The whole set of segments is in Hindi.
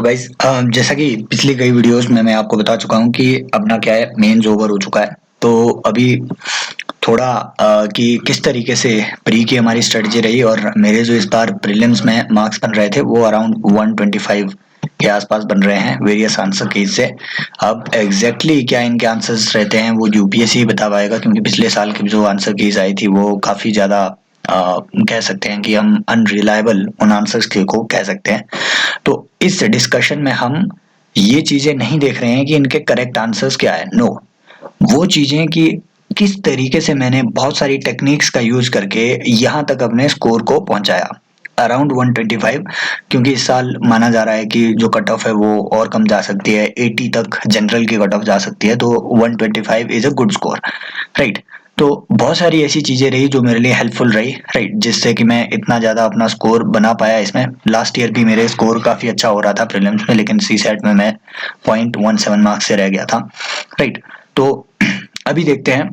गाइस जैसा कि पिछली कई वीडियोस में मैं आपको बता चुका हूँ कि अपना क्या है, मेंस ओवर हो चुका है। तो अभी थोड़ा कि किस तरीके से प्री की हमारी स्ट्रेटजी रही और मेरे जो इस बार प्रीलिम्स में मार्क्स बन रहे थे वो अराउंड 125 के आसपास बन रहे हैं वेरियस आंसर कीज से। अब एग्जैक्टली क्या इनके आंसर्स रहते हैं वो यूपीएससी ही बता पाएगा, क्योंकि पिछले साल की जो आंसर कीज आई थी वो काफ़ी ज़्यादा कह सकते हैं कि हम अनरिलायबल उन आंसर्स के को कह सकते हैं। तो इस डिस्कशन में हम ये चीजें नहीं देख रहे हैं कि इनके करेक्ट आंसर्स क्या है। नो, वो चीजें कि किस तरीके से मैंने बहुत सारी टेक्निक्स का यूज करके यहाँ तक अपने स्कोर को पहुंचाया अराउंड 125, क्योंकि इस साल माना जा रहा है कि जो कट ऑफ है वो और कम जा सकती है, 80 तक जनरल की कट ऑफ जा सकती है, तो 125 is a good score, right. तो बहुत सारी ऐसी चीजें रही जो मेरे लिए हेल्पफुल रही, राइट, जिससे कि मैं इतना ज्यादा अपना स्कोर बना पाया। इसमें लास्ट ईयर भी मेरे स्कोर काफी अच्छा हो रहा था प्रीलिम्स में, लेकिन सी सेट में मैं 0.17 मार्क्स से रह गया था, राइट। तो अभी देखते हैं,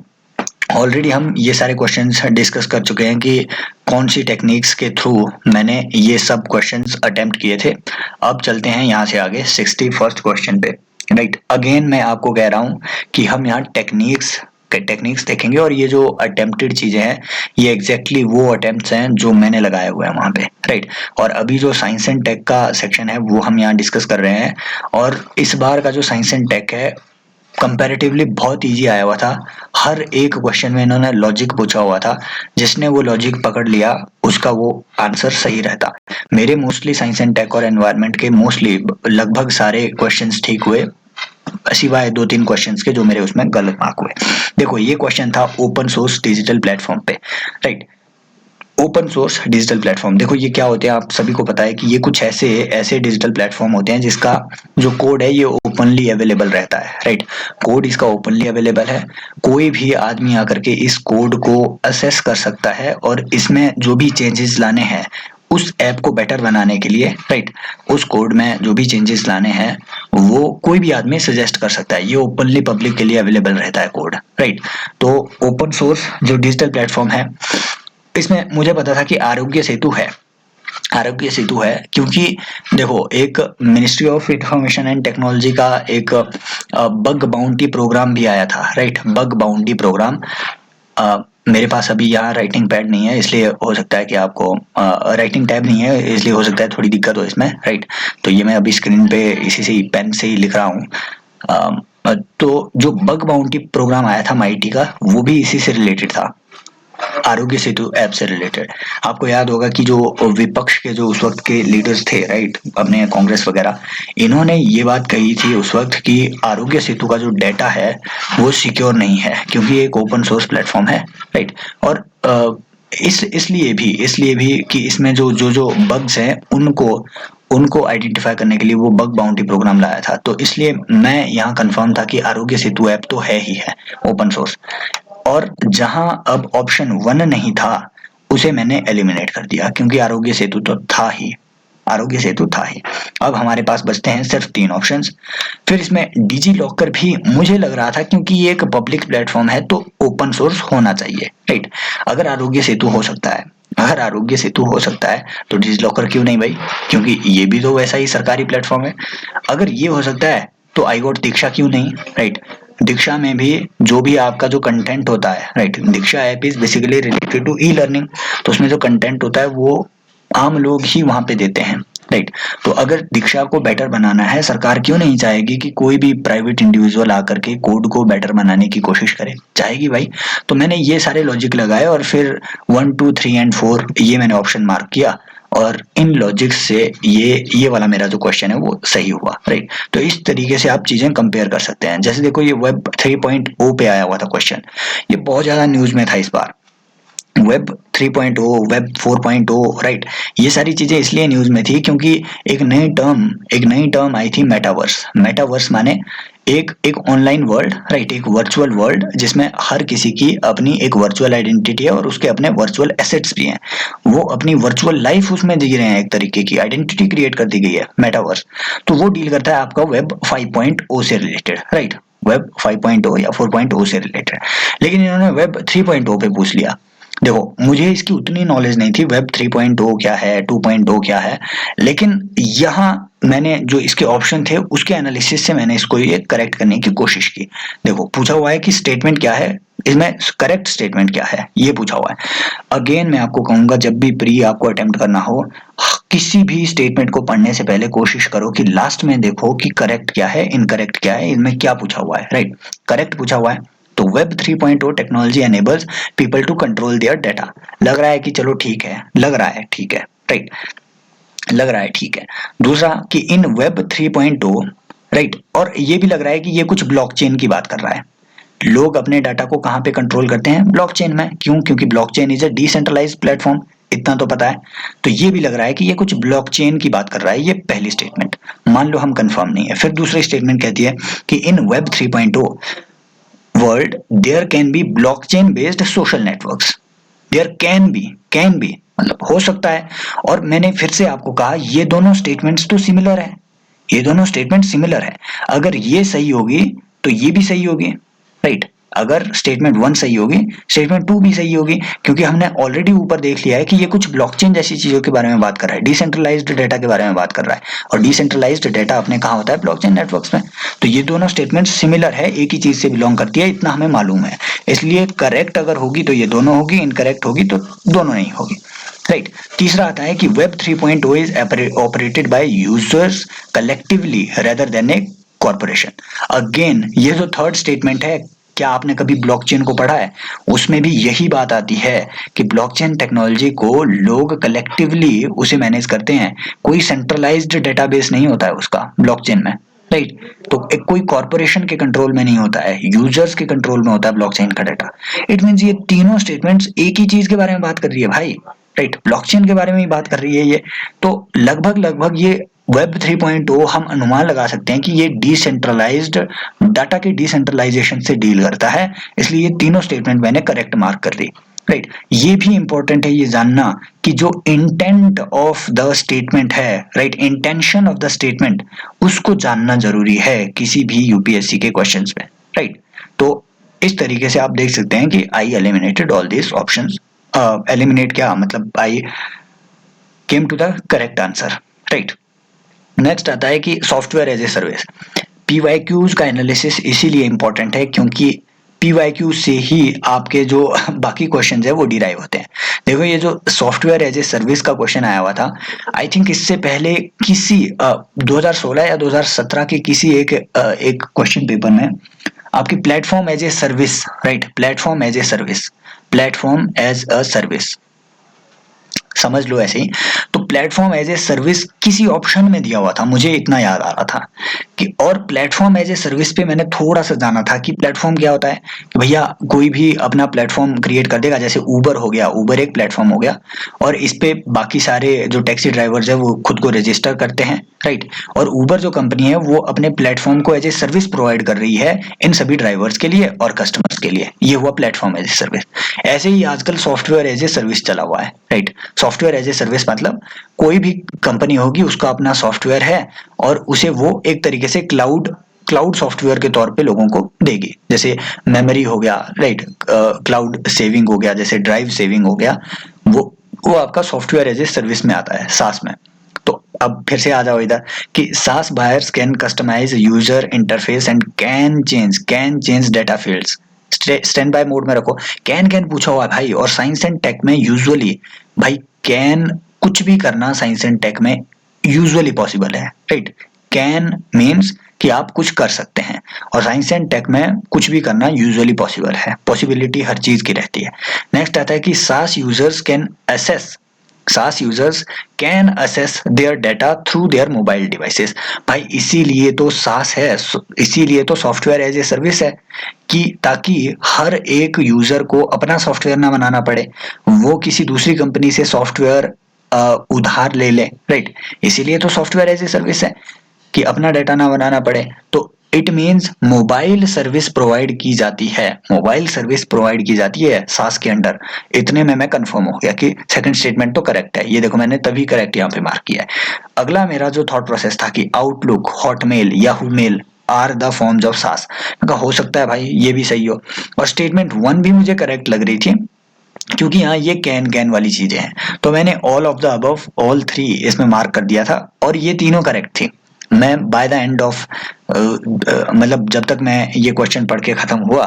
ऑलरेडी हम ये सारे क्वेश्चंस डिस्कस कर चुके हैं कि कौन सी टेक्निक्स के थ्रू मैंने ये सब क्वेश्चंस अटेम्प्ट किए थे। अब चलते हैं यहाँ से आगे 61st क्वेश्चन पे, राइट। अगेन मैं आपको कह रहा हूँ कि हम यहाँ टेक्निक्स देखेंगे और ये जो अटेम्प्टेड चीजें हैं ये एग्जैक्टली वो अटेम्प्ट्स हैं जो मैंने लगाए हुए हैं वहां पे, राइट। और अभी जो साइंस एंड टेक का सेक्शन है वो हम यहाँ डिस्कस कर रहे हैं, और इस बार का जो साइंस एंड टेक है कंपैरेटिवली बहुत इजी आया हुआ था। हर एक क्वेश्चन में इन्होंने लॉजिक पूछा हुआ था, जिसने वो लॉजिक पकड़ लिया उसका वो आंसर सही रहता। मेरे मोस्टली साइंस एंड टेक और एनवायरनमेंट के मोस्टली लगभग सारे क्वेश्चंस ठीक हुए, सिवाय 2-3 क्वेश्चंस के जो मेरे उसमें गलत मार्क हुए। देखो ये क्वेश्चन था ओपन सोर्स डिजिटल प्लेटफॉर्म पे, right. Open source digital platform, देखो ये क्या होते हैं, आप सभी को पता है कि ये कुछ ऐसे ऐसे डिजिटल प्लेटफॉर्म होते हैं जिसका जो कोड है ये ओपनली अवेलेबल रहता है, राइट। कोड इसका ओपनली अवेलेबल है, कोई भी आदमी आकर के इस कोड को असेस कर सकता है और इसमें जो भी चेंजेस लाने हैं उस ऐप को बेटर बनाने के लिए, राइट, उस कोड में जो भी चेंजेस लाने हैं वो कोई भी आदमी सजेस्ट कर सकता है। ये ओपनली पब्लिक के लिए अवेलेबल रहता है कोड, राइट। तो ओपन सोर्स जो डिजिटल प्लेटफॉर्म है, इसमें मुझे पता था कि आरोग्य सेतु है क्योंकि देखो एक ministry of information and technology का एक बग बाउंटी प्रोग्राम भी आया था, राइट। बग बाउंटी प्रोग्राम, मेरे पास अभी यहाँ राइटिंग पैड नहीं है, इसलिए हो सकता है कि आपको राइटिंग टैब नहीं है, इसलिए हो सकता है थोड़ी दिक्कत हो इसमें, राइट। तो ये मैं अभी स्क्रीन पे इसी से ही पेन से ही लिख रहा हूँ। तो जो बग बाउंटी प्रोग्राम आया था माइटी का वो भी इसी से रिलेटेड था, आरोग्य सेतु ऐप से रिलेटेड। आपको याद होगा कि जो विपक्ष के जो उस वक्त के लीडर्स थे, राइट, अपने कांग्रेस वगैरह, इन्होंने ये बात कही थी उस वक्त कि आरोग्य सेतु का जो डेटा है वो सिक्योर नहीं है क्योंकि एक ओपन सोर्स प्लेटफॉर्म है, राइट। और इसलिए भी कि इसमें जो बग्स हैं उनको आइडेंटिफाई करने के लिए वो बग बाउंटी प्रोग्राम लाया था। तो इसलिए मैं यहाँ कंफर्म था कि आरोग्य सेतु ऐप तो है ही है ओपन सोर्स। और जहां अब ऑप्शन 1 नहीं था उसे मैंने एलिमिनेट कर दिया क्योंकि आरोग्य सेतु तो था ही, आरोग्य सेतु था ही। अब हमारे पास बचते हैं सिर्फ 3 ऑप्शंस। फिर इसमें डिजी लॉकर भी मुझे लग रहा था क्योंकि ये एक पब्लिक प्लेटफॉर्म है तो ओपन सोर्स होना चाहिए, राइट। अगर आरोग्य सेतु हो सकता है, अगर आरोग्य सेतु हो सकता है तो डिजी लॉकर क्यों नहीं भाई, क्योंकि ये भी तो वैसा ही सरकारी प्लेटफॉर्म है। अगर ये हो सकता है तो आई गॉट दीक्षा क्यों नहीं, राइट। दीक्षा में भी जो भी आपका जो कंटेंट होता है, right, Diksha app is basically related to e learning, तो उसमें जो कंटेंट होता है वो आम लोग ही वहां पे देते हैं, राइट। तो अगर दीक्षा को बेटर बनाना है, सरकार क्यों नहीं चाहेगी कि कोई भी प्राइवेट इंडिविजुअल आकर के कोड को बेटर बनाने की कोशिश करे, चाहेगी भाई। तो मैंने ये सारे लॉजिक लगाए और फिर 1 2 3 एंड 4 ये मैंने ऑप्शन मार्क किया और इन लॉजिक्स से ये वाला मेरा जो क्वेश्चन है वो सही हुआ, राइट। तो इस तरीके से आप चीजें कंपेयर कर सकते हैं। जैसे देखो ये वेब 3.0 पे आया हुआ था क्वेश्चन, ये बहुत ज्यादा न्यूज में था इस बार। वेब 3.0, वेब 4.0, राइट, ये सारी चीजें इसलिए न्यूज में थी क्योंकि एक नई टर्म आई थी, मेटावर्स माने एक ऑनलाइन वर्ल्ड, राइट, एक वर्चुअल वर्ल्ड जिसमें हर किसी की अपनी एक वर्चुअल आइडेंटिटी है और उसके अपने वर्चुअल एसेट्स भी हैं। वो अपनी वर्चुअल लाइफ उसमें जी रहे हैं, एक तरीके की आइडेंटिटी क्रिएट कर दी गई है मेटावर्स। तो वो डील करता है आपका वेब 5.0 से रिलेटेड, राइट, वेब 5.0 या 4.0 से रिलेटेड। लेकिन इन्होंने वेब 3.0 पे पूछ लिया। देखो मुझे इसकी उतनी नॉलेज नहीं थी वेब 3.0 क्या है 2.0 क्या है, लेकिन यहाँ मैंने जो इसके ऑप्शन थे उसके एनालिसिस से मैंने इसको ये करेक्ट करने की कोशिश की। देखो पूछा हुआ है कि स्टेटमेंट क्या है, इसमें करेक्ट स्टेटमेंट क्या है ये पूछा हुआ है। अगेन मैं आपको कहूंगा जब भी प्री आपको अटेम्प्ट करना हो, किसी भी स्टेटमेंट को पढ़ने से पहले कोशिश करो कि लास्ट में देखो कि करेक्ट क्या है इनकरेक्ट क्या है, इनमें क्या पूछा हुआ है। राइट, करेक्ट पूछा हुआ है तो web 3.0 technology enables people to control their data. लग रहा है कि चलो ठीक है, लग रहा है ठीक है। राइट, लग रहा है ठीक है। दूसरा कि इन वेब 3.0, राइट, और ये भी लग रहा है कि ये कुछ ब्लॉकचेन की बात कर रहा है। लोग अपने डाटा को कहां पे कंट्रोल करते हैं? ब्लॉकचेन में। क्यों? क्योंकि blockchain is a decentralised platform, इतना तो पता है। तो ये भी लग रहा है कि ये कुछ ब्लॉकचेन की बात कर रहा है, ये पहली स्टेटमेंट। मान लो हम कंफर्म नहीं है, फिर दूसरी स्टेटमेंट कहती है कि in web 3.0 world there can be blockchain based social networks. There can be मतलब हो सकता है। और मैंने फिर से आपको कहा ये दोनों स्टेटमेंट्स तो सिमिलर है, ये दोनों स्टेटमेंट सिमिलर है। अगर ये सही होगी तो ये भी सही होगी। राइट, अगर स्टेटमेंट 1 सही होगी स्टेटमेंट 2 भी सही होगी, क्योंकि हमने ऑलरेडी ऊपर देख लिया है कि ये कुछ ब्लॉकचेन जैसी चीजों के बारे में बात कर रहा है, डिसेंट्रलाइज्ड डेटा के बारे में बात कर रहा है, और डिसेंट्रलाइज्ड डेटा अपने कहाँ होता है? ब्लॉकचेन नेटवर्क्स में। तो ये दोनों स्टेटमेंट सिमिलर है, एक ही चीज से बिलोंग करती है, इतना हमें मालूम है। इसलिए करेक्ट अगर होगी तो ये दोनों होगी, इनकरेक्ट होगी तो दोनों नहीं होगी। राइट, तीसरा आता है कि web 3.0 is operated by users collectively rather than A corporation. Again ये जो थर्ड स्टेटमेंट है, क्या आपने कभी ब्लॉकचेन को पढ़ा है? उसमें भी यही बात आती है कि ब्लॉकचेन टेक्नोलॉजी को लोग कलेक्टिवली उसे मैनेज करते हैं, कोई सेंट्रलाइज्ड डेटाबेस नहीं होता है उसका ब्लॉकचेन में। राइट, तो एक कोई कॉर्पोरेशन के कंट्रोल में नहीं होता है, यूजर्स के कंट्रोल में होता है ब्लॉकचेन का डाटा। इट मींस ये तीनों स्टेटमेंट्स एक ही चीज के बारे में बात कर रही है भाई। राइट, ब्लॉकचेन के बारे में ही बात कर रही है ये। तो लगभग लगभग ये वेब 3.0 हम अनुमान लगा सकते हैं कि ये डिसेंट्रलाइज्ड डाटा के डिसेंट्रलाइजेशन से डील करता है, इसलिए ये तीनों स्टेटमेंट मैंने करेक्ट मार्क कर दी। राइट, ये भी इंपॉर्टेंट है ये जानना कि जो इंटेंट ऑफ द स्टेटमेंट है, right, intention of the statement, उसको जानना जरूरी है किसी भी यूपीएससी के क्वेश्चंस में। राइट, तो इस तरीके से आप देख सकते हैं कि I eliminated all this options. Eliminate क्या मतलब? I came to the correct answer. Right, next आता है कि software as a service. PYQs का एनालिसिस इसीलिए इंपॉर्टेंट है क्योंकि पीवाईक्यू से ही आपके जो बाकी क्वेश्चन है वो डिराइव होते हैं। देखो ये जो सॉफ्टवेयर एज ए सर्विस का क्वेश्चन आया हुआ था, आई थिंक इससे पहले किसी 2016 या 2017 के किसी एक क्वेश्चन पेपर में आपकी platform as a service, right, platform as a service, platform as a service, समझ लो ऐसे ही। तो प्लेटफॉर्म एज ए सर्विस किसी ऑप्शन में दिया हुआ था, मुझे इतना याद आ रहा था कि, और प्लेटफॉर्म एज ए सर्विस पे मैंने थोड़ा सा जाना था कि प्लेटफॉर्म क्या होता है, कि भैया कोई भी अपना प्लेटफॉर्म क्रिएट कर देगा, जैसे ऊबर हो गया, ऊबर एक प्लेटफॉर्म हो गया, और इस पे बाकी सारे जो टैक्सी ड्राइवर्स है वो खुद को रजिस्टर करते हैं। राइट, और ऊबर जो कंपनी है वो अपने प्लेटफॉर्म को एज ए सर्विस प्रोवाइड कर रही है इन सभी ड्राइवर्स के लिए और कस्टमर्स के लिए, ये हुआ प्लेटफॉर्म एज ए सर्विस। ऐसे ही आजकल सॉफ्टवेयर एज ए सर्विस चला हुआ है। Right, software as a service मतलब कोई भी कंपनी होगी उसका अपना सॉफ्टवेयर है और उसे वो एक तरीके से क्लाउड सॉफ्टवेयर के तौर पे लोगों को देगी, जैसे मेमोरी हो गया, राइट, क्लाउड सेविंग हो गया, जैसे ड्राइव सेविंग हो गया, वो आपका सॉफ्टवेयर एज ए सर्विस में आता है, सास में। तो अब फिर से आ जाओ इधर कि SaaS buyers can customise user interface and can change data fields. Standby mode में रखो। कैन पूछा हुआ है भाई, और साइंस एंड टेक में यूजुअली भाई कैन कुछ भी करना साइंस एंड टेक में यूजुअली पॉसिबल है। राइट, कैन मीन्स कि आप कुछ कर सकते हैं, और साइंस एंड टेक में कुछ भी करना यूजुअली पॉसिबल है, पॉसिबिलिटी हर चीज की रहती है। नेक्स्ट आता है कि सास users can assess there data through their mobile devices. भाई इसीलिए तो सास है, इसीलिए तो सॉफ्टवेयर एज ए सर्विस है, कि ताकि हर एक यूजर को अपना सॉफ्टवेयर ना बनाना पड़े, वो किसी दूसरी कंपनी से सॉफ्टवेयर उधार ले ले। राइट, इसीलिए तो सॉफ्टवेयर एज ए सर्विस है कि अपना डाटा ना बनाना पड़े। तो it means mobile service provide की जाती है, मोबाइल सर्विस प्रोवाइड की जाती है सास के अंडर। इतने में मैं कंफर्म हो गया कि सेकंड स्टेटमेंट तो करेक्ट है। ये देखो मैंने तभी करेक्ट यहाँ पे मार्क किया है। अगला मेरा जो थॉट प्रोसेस था कि Outlook, Hotmail, Yahoo mail are the forms of SaaS, हो सकता है भाई ये भी सही हो, और स्टेटमेंट 1 भी मुझे करेक्ट लग रही थी क्योंकि यहाँ ये कैन कैन वाली चीजें हैं, तो मैंने all of the above all three इसमें मार्क कर दिया था और ये तीनों करेक्ट थी। मैं बाय द एंड ऑफ मतलब जब तक मैं ये क्वेश्चन पढ़ के खत्म हुआ,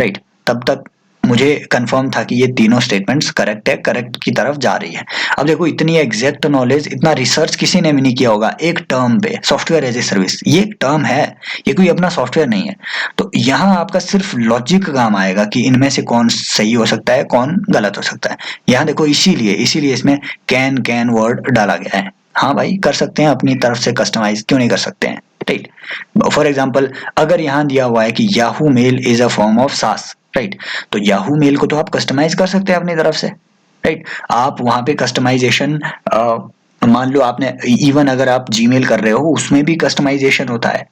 राइट, तब तक मुझे कंफर्म था कि ये तीनों स्टेटमेंट्स करेक्ट है, करेक्ट की तरफ जा रही है। अब देखो, इतनी एग्जैक्ट नॉलेज, इतना रिसर्च किसी ने भी नहीं किया होगा एक टर्म पे। सॉफ्टवेयर एज ए सर्विस ये एक टर्म है, ये कोई अपना सॉफ्टवेयर नहीं है। तो यहाँ आपका सिर्फ लॉजिक काम आएगा कि इनमें से कौन सही हो सकता है, कौन गलत हो सकता है। यहाँ देखो, इसीलिए इसीलिए इसमें कैन कैन वर्ड डाला गया है। हाँ भाई, कर सकते हैं अपनी तरफ से कस्टमाइज, क्यों नहीं कर सकते हैं, राइट। फॉर एग्जाम्पल, अगर यहाँ दिया हुआ है कि Yahoo mail is a form of SaaS, right, तो याहू मेल को तो आप कस्टमाइज कर सकते हैं अपनी तरफ से, राइट। आप वहां पे कस्टमाइजेशन, मान लो आपने, इवन अगर आप जीमेल कर रहे हो उसमें भी कस्टमाइजेशन होता है,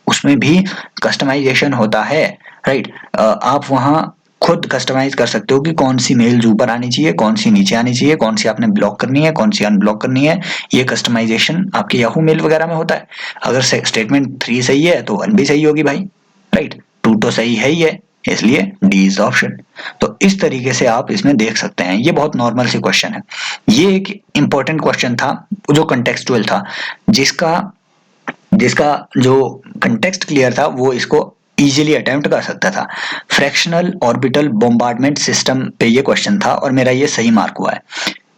उसमें भी कस्टमाइजेशन होता है, राइट। आप वहां खुद कस्टमाइज कर सकते हो कि कौन सी मेल्स ऊपर आनी चाहिए, कौन सी नीचे आनी चाहिए, कौन सी आपने ब्लॉक करनी है, कौन सी अनब्लॉक करनी है। ये कस्टमाइजेशन आपके याहू मेल वगैरह में होता है। अगर स्टेटमेंट 3 सही है तो 1 भी सही होगी भाई, राइट। 2 तो सही है ही है, इसलिए डी इज ऑप्शन। तो इस तरीके से आप इसमें देख सकते हैं। ये बहुत नॉर्मल सी क्वेश्चन है। ये एक इंपॉर्टेंट क्वेश्चन था जो कंटेक्सचुअल था, जिसका जिसका जो कंटेक्स्ट क्लियर था वो इसको इजीली अटेम्प्ट कर सकता था। फ्रैक्शनल ऑर्बिटल बॉम्बार्डमेंट सिस्टम पे ये क्वेश्चन था और मेरा ये सही मार्क हुआ है।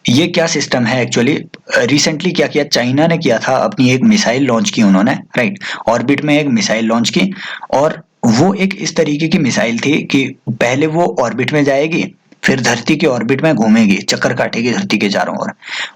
ये क्या सिस्टम है एक्चुअली, रिसेंटली क्या किया, चाइना ने किया था, अपनी एक मिसाइल लॉन्च की उन्होंने, राइट। ऑर्बिट में एक मिसाइल लॉन्च की, और वो एक इस तरीके की मिसाइल थी कि पहले वो ऑर्बिट में जाएगी, फिर धरती के ऑर्बिट में घूमेगी, चक्कर काटेगी धरती के चारों ओर,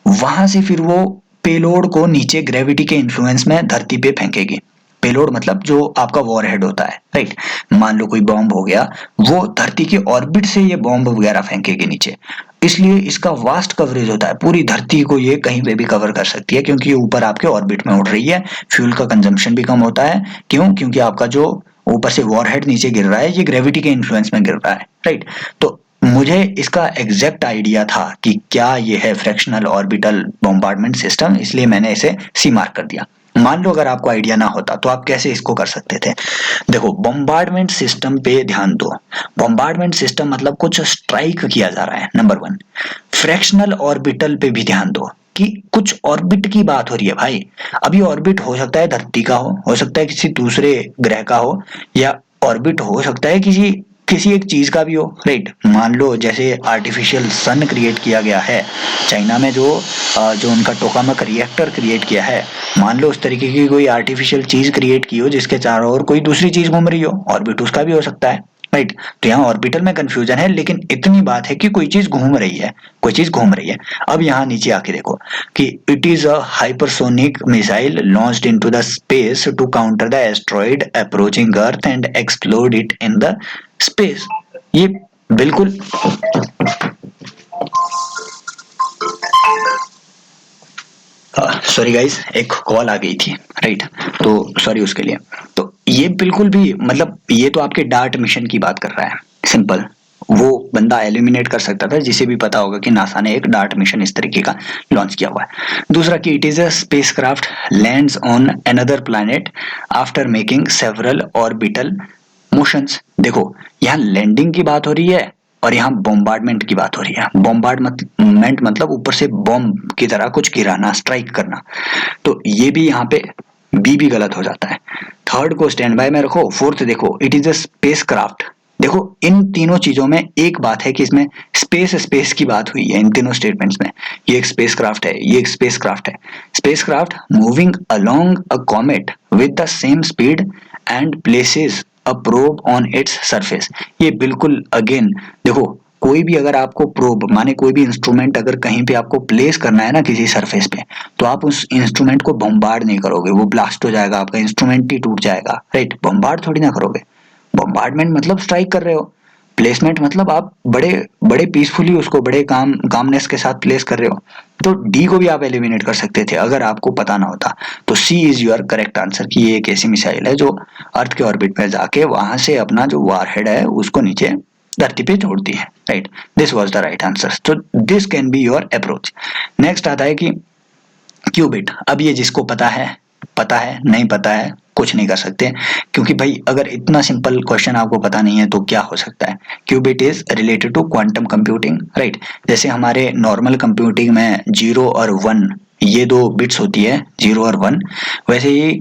वहां से फिर वो पेलोड को नीचे ग्रेविटी के इन्फ्लुएंस में धरती पे फेंकेगी। पेलोड मतलब जो आपका वॉरहेड होता है, राइट। मान लो कोई बॉम्ब हो गया, वो धरती के ऑर्बिट से ये बॉम्ब वगैरह फेंकेगी नीचे। इसलिए इसका वास्ट कवरेज होता है, पूरी धरती को ये कहीं पे भी कवर कर सकती है, क्योंकि ये ऊपर आपके ऑर्बिट में उड़ रही है। फ्यूल का कंजम्पशन भी कम होता है। क्यों? क्योंकि आपका जो ऊपर से वॉरहेड नीचे गिर रहा है, ये ग्रेविटी के इन्फ्लुएंस में गिर रहा है, राइट। तो मुझे इसका एग्जैक्ट आइडिया था कि क्या ये है फ्रैक्शनल ऑर्बिटल बॉम्बार्डमेंट सिस्टम, इसलिए मैंने इसे सी मार्क कर दिया। मान लो अगर आपको आइडिया ना होता तो आप कैसे इसको कर सकते थे। देखो, बॉम्बार्डमेंट सिस्टम पे ध्यान दो। बॉम्बार्डमेंट सिस्टम मतलब कुछ स्ट्राइक किया जा रहा है, नंबर 1। फ्रैक्शनल ऑर्बिटल पे भी ध्यान दो कि कुछ ऑर्बिट की बात हो रही है भाई। अभी ऑर्बिट हो सकता है धरती का हो सकता है किसी दूसरे ग्रह का हो, या ऑर्बिट हो सकता है किसी किसी एक चीज का भी हो, राइट। मान लो जैसे आर्टिफिशियल सन क्रिएट किया गया है चाइना में, जो उनका टोकामक रिएक्टर क्रिएट किया है, मान लो उस तरीके की कोई आर्टिफिशियल चीज क्रिएट की हो जिसके चारों ओर कोई दूसरी चीज घूम रही हो, ऑर्बिट उसका भी हो सकता है, राइट। तो यहाँ ऑर्बिटल में कंफ्यूजन है, लेकिन इतनी बात है कि कोई चीज घूम रही है, कोई चीज घूम रही है। अब यहाँ नीचे आके देखो कि it is a hypersonic missile launched into the space to counter the asteroid approaching earth and explode it in the space. ये बिल्कुल सॉरी गाइस, एक कॉल आ गई थी, राइट, तो सॉरी उसके लिए। तो ये बिल्कुल भी मतलब, ये तो आपके डार्ट मिशन की बात कर रहा है, सिंपल। वो बंदा एलिमिनेट कर सकता था जिसे भी पता होगा कि नासा ने एक डार्ट मिशन इस तरीके का लॉन्च किया हुआ है। दूसरा कि it is a spacecraft lands on another planet after making several orbital motions. देखो, यहाँ लैंडिंग की बात हो रही है और यहाँ बॉम्बार्डमेंट की बात हो रही है। बॉम्बार्डमेंट मतलब ऊपर से बॉम्ब की तरह कुछ गिराना, स्ट्राइक करना। तो ये भी यहाँ पे बी भी गलत हो जाता है। थर्ड को स्टैंड बाय में रखो। फोर्थ देखो, it is a space craft. देखो, इन तीनों चीजों में एक बात है कि इसमें स्पेस स्पेस की बात हुई है इन तीनों स्टेटमेंट्स में। ये एक स्पेस क्राफ्ट है, ये एक स्पेस क्राफ्ट है। Space craft moving along a comet with the same speed and places a probe on its surface. ये बिल्कुल अगेन देखो, कोई भी अगर आपको प्रोब माने कोई भी इंस्ट्रूमेंट अगर कहीं पे आपको प्लेस करना है ना किसी सरफेस पे, तो आप उस इंस्ट्रूमेंट को बम्बार्ड नहीं करोगे, वो ब्लास्ट हो जाएगा, आपका इंस्ट्रूमेंट ही टूट जाएगा, राइट। बम्बार्ड थोड़ी ना करोगे। बम्बार्डमेंट मतलब स्ट्राइक कर रहे हो। प्लेसमेंट मतलब आप बड़े बड़े पीसफुली उसको बड़े कामनेस के साथ प्लेस कर रहे हो। तो डी को भी आप एलिमिनेट कर सकते थे अगर आपको पता ना होता। तो सी इज योर करेक्ट आंसर कि ये एक ऐसी मिसाइल है जो अर्थ के ऑर्बिट में जाके वहां से अपना जो वारहेड है उसको नीचे धरती पे छोड़ती है, right. This was the right answer. तो this can be your approach. Next आता है कि क्यूबिट। अब ये जिसको पता है पता है नहीं पता है कुछ नहीं कर सकते, क्योंकि भाई अगर इतना सिंपल क्वेश्चन आपको पता नहीं है तो क्या हो सकता है। Qubit is related to quantum computing, right. जैसे हमारे नॉर्मल कंप्यूटिंग में 0 और 1 ये दो बिट्स होती है, 0 और 1, वैसे ही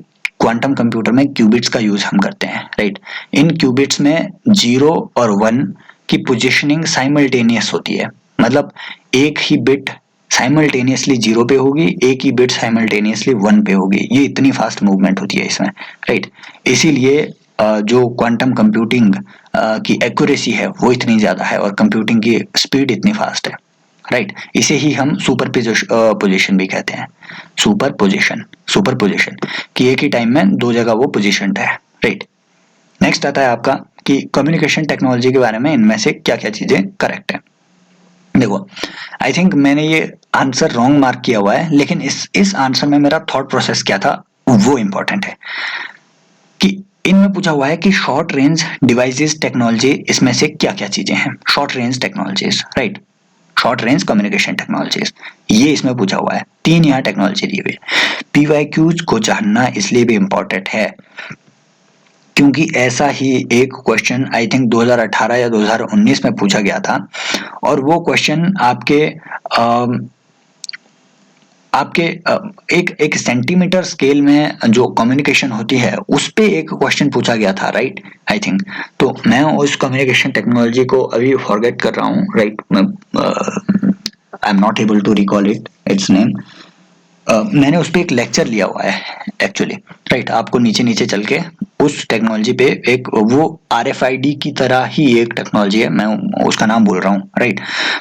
क्वांटम कंप्यूटर में क्यूबिट्स का यूज हम करते हैं, राइट। इन क्यूबिट्स में 0 और 1 की पोजिशनिंग साइमल्टेनियस होती है, मतलब एक ही बिट साइमल्टेनियसली 0 पे होगी, एक ही बिट साइमल्टेनियसली 1 पे होगी। ये इतनी फास्ट मूवमेंट होती है इसमें, राइट। इसीलिए जो क्वांटम कंप्यूटिंग की एक्यूरेसी है वो इतनी ज्यादा है और कंप्यूटिंग की स्पीड इतनी फास्ट है, राइट। इसे ही हम सुपर पोजिशन भी कहते हैं। सुपर पोजिशन कि एक ही टाइम में दो जगह वो पोजिशनड है, राइट। नेक्स्ट आता है आपका कि कम्युनिकेशन टेक्नोलॉजी के बारे में इनमें से क्या क्या चीजें करेक्ट है। देखो, आई थिंक मैंने ये आंसर रॉन्ग मार्क किया हुआ है, लेकिन इस आंसर में मेरा थॉट प्रोसेस क्या था वो इंपॉर्टेंट है। कि इनमें पूछा हुआ है कि शॉर्ट रेंज डिवाइसेस टेक्नोलॉजी, इसमें से क्या क्या चीजें हैं short range technologies, right. Short range communication technologies, ये इसमें पूछा हुआ है। 3 यहाँ टेक्नोलॉजी दी हुई है। पीवाईक्यूज को जानना इसलिए भी इंपॉर्टेंट है क्योंकि ऐसा ही एक क्वेश्चन आई थिंक 2018 या 2019 में पूछा गया था, और वो क्वेश्चन आपके एक एक सेंटीमीटर स्केल में जो कम्युनिकेशन होती है उस पे एक क्वेश्चन पूछा गया था, राइट, आई थिंक। तो मैं उस कम्युनिकेशन टेक्नोलॉजी को अभी फॉरगेट कर रहा हूँ, right. I am not able to recall its name. मैंने उस पर एक लेक्चर लिया हुआ है एक्चुअली, राइट। आपको नीचे नीचे चल के उस टेक्नोलॉजी पे एक वो RFID की तरह ही एक टेक्नोलॉजी है, मैं उसका नाम बोल रहा हूँ, राइट।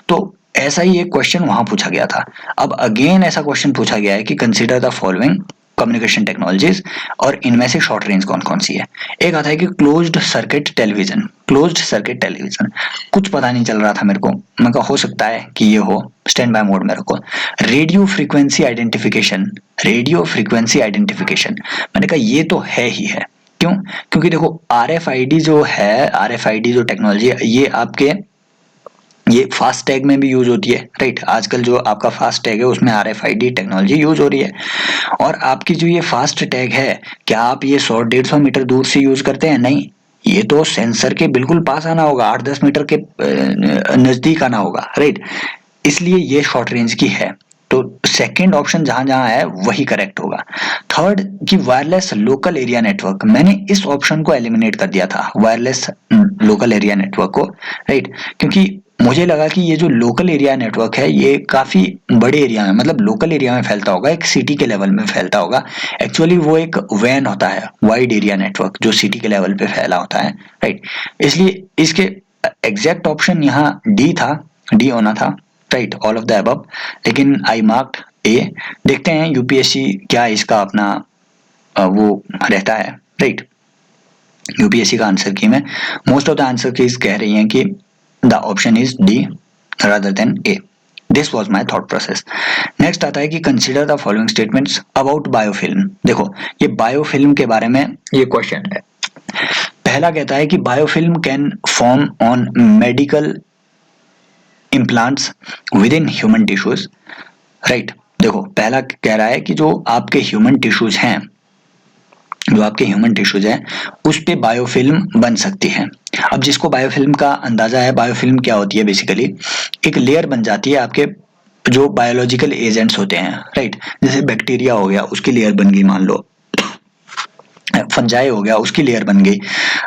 तो ऐसा ही एक क्वेश्चन वहां पूछा गया था। अब अगेन ऐसा क्वेश्चन पूछा गया है कि consider the following communication technologies, और इनमें से शॉर्ट रेंज कौन कौन सी है। एक आता है कि क्लोज्ड सर्किट टेलीविजन। कुछ पता नहीं चल रहा था मेरे को, मैं कहा हो सकता है कि ये हो, स्टैंड बाय मोड में रखो। रेडियो फ्रीक्वेंसी आइडेंटिफिकेशन, मैंने कहा ये तो है ही है। क्यों? क्योंकि देखो RFID जो टेक्नोलॉजी है ये फास्ट टैग में भी यूज होती है, राइट। आजकल जो आपका फास्ट टैग है उसमें RFID टेक्नोलॉजी यूज हो रही है। और आपकी जो ये फास्ट टैग है, क्या आप ये 100-150 मीटर दूर से यूज करते हैं? नहीं, ये तो सेंसर के बिल्कुल पास आना होगा, 8-10 मीटर के नजदीक आना होगा, राइट। इसलिए ये शॉर्ट रेंज की है। तो सेकंड ऑप्शन जहां जहां है वही करेक्ट होगा। थर्ड कि वायरलेस लोकल एरिया नेटवर्क, मैंने इस ऑप्शन को एलिमिनेट कर दिया था, वायरलेस लोकल एरिया नेटवर्क को, राइट। क्योंकि मुझे लगा कि ये जो लोकल एरिया नेटवर्क है ये काफी बड़े एरिया में, मतलब लोकल एरिया में फैलता होगा, एक सिटी के लेवल में फैलता होगा। एक्चुअली वो एक वैन होता है, वाइड एरिया नेटवर्क, जो सिटी के लेवल पे फैला होता है, राइट। इसलिए इसके एग्जैक्ट ऑप्शन यहाँ डी होना था, right, all of the above. लेकिन आई मार्क्ड ए। देखते हैं यूपीएससी क्या इसका अपना वो रहता है, राइट। यूपीएससी का आंसर की में most of the answer keys कह रही हैं कि the option is D rather than A. This was my thought process. Next आता है कि consider the following statements about biofilm. देखो, ये बायोफिल्म के बारे में ये क्वेश्चन है। पहला कहता है कि biofilm can form on medical implants with in human tissues, right. देखो, पहला कह रहा है कि जो आपके ह्यूमन टिश्यूज हैं उस पे बायोफिल्म बन सकती है। अब जिसको बायोफिल्म का अंदाजा है, बायोफिल्म क्या होती है, बेसिकली एक लेयर बन जाती है आपके जो बायोलॉजिकल एजेंट्स होते हैं, राइट। जैसे बैक्टीरिया हो गया, उसकी लेयर बन गई, मान लो फंजाई हो गया, उसकी लेयर बन गई,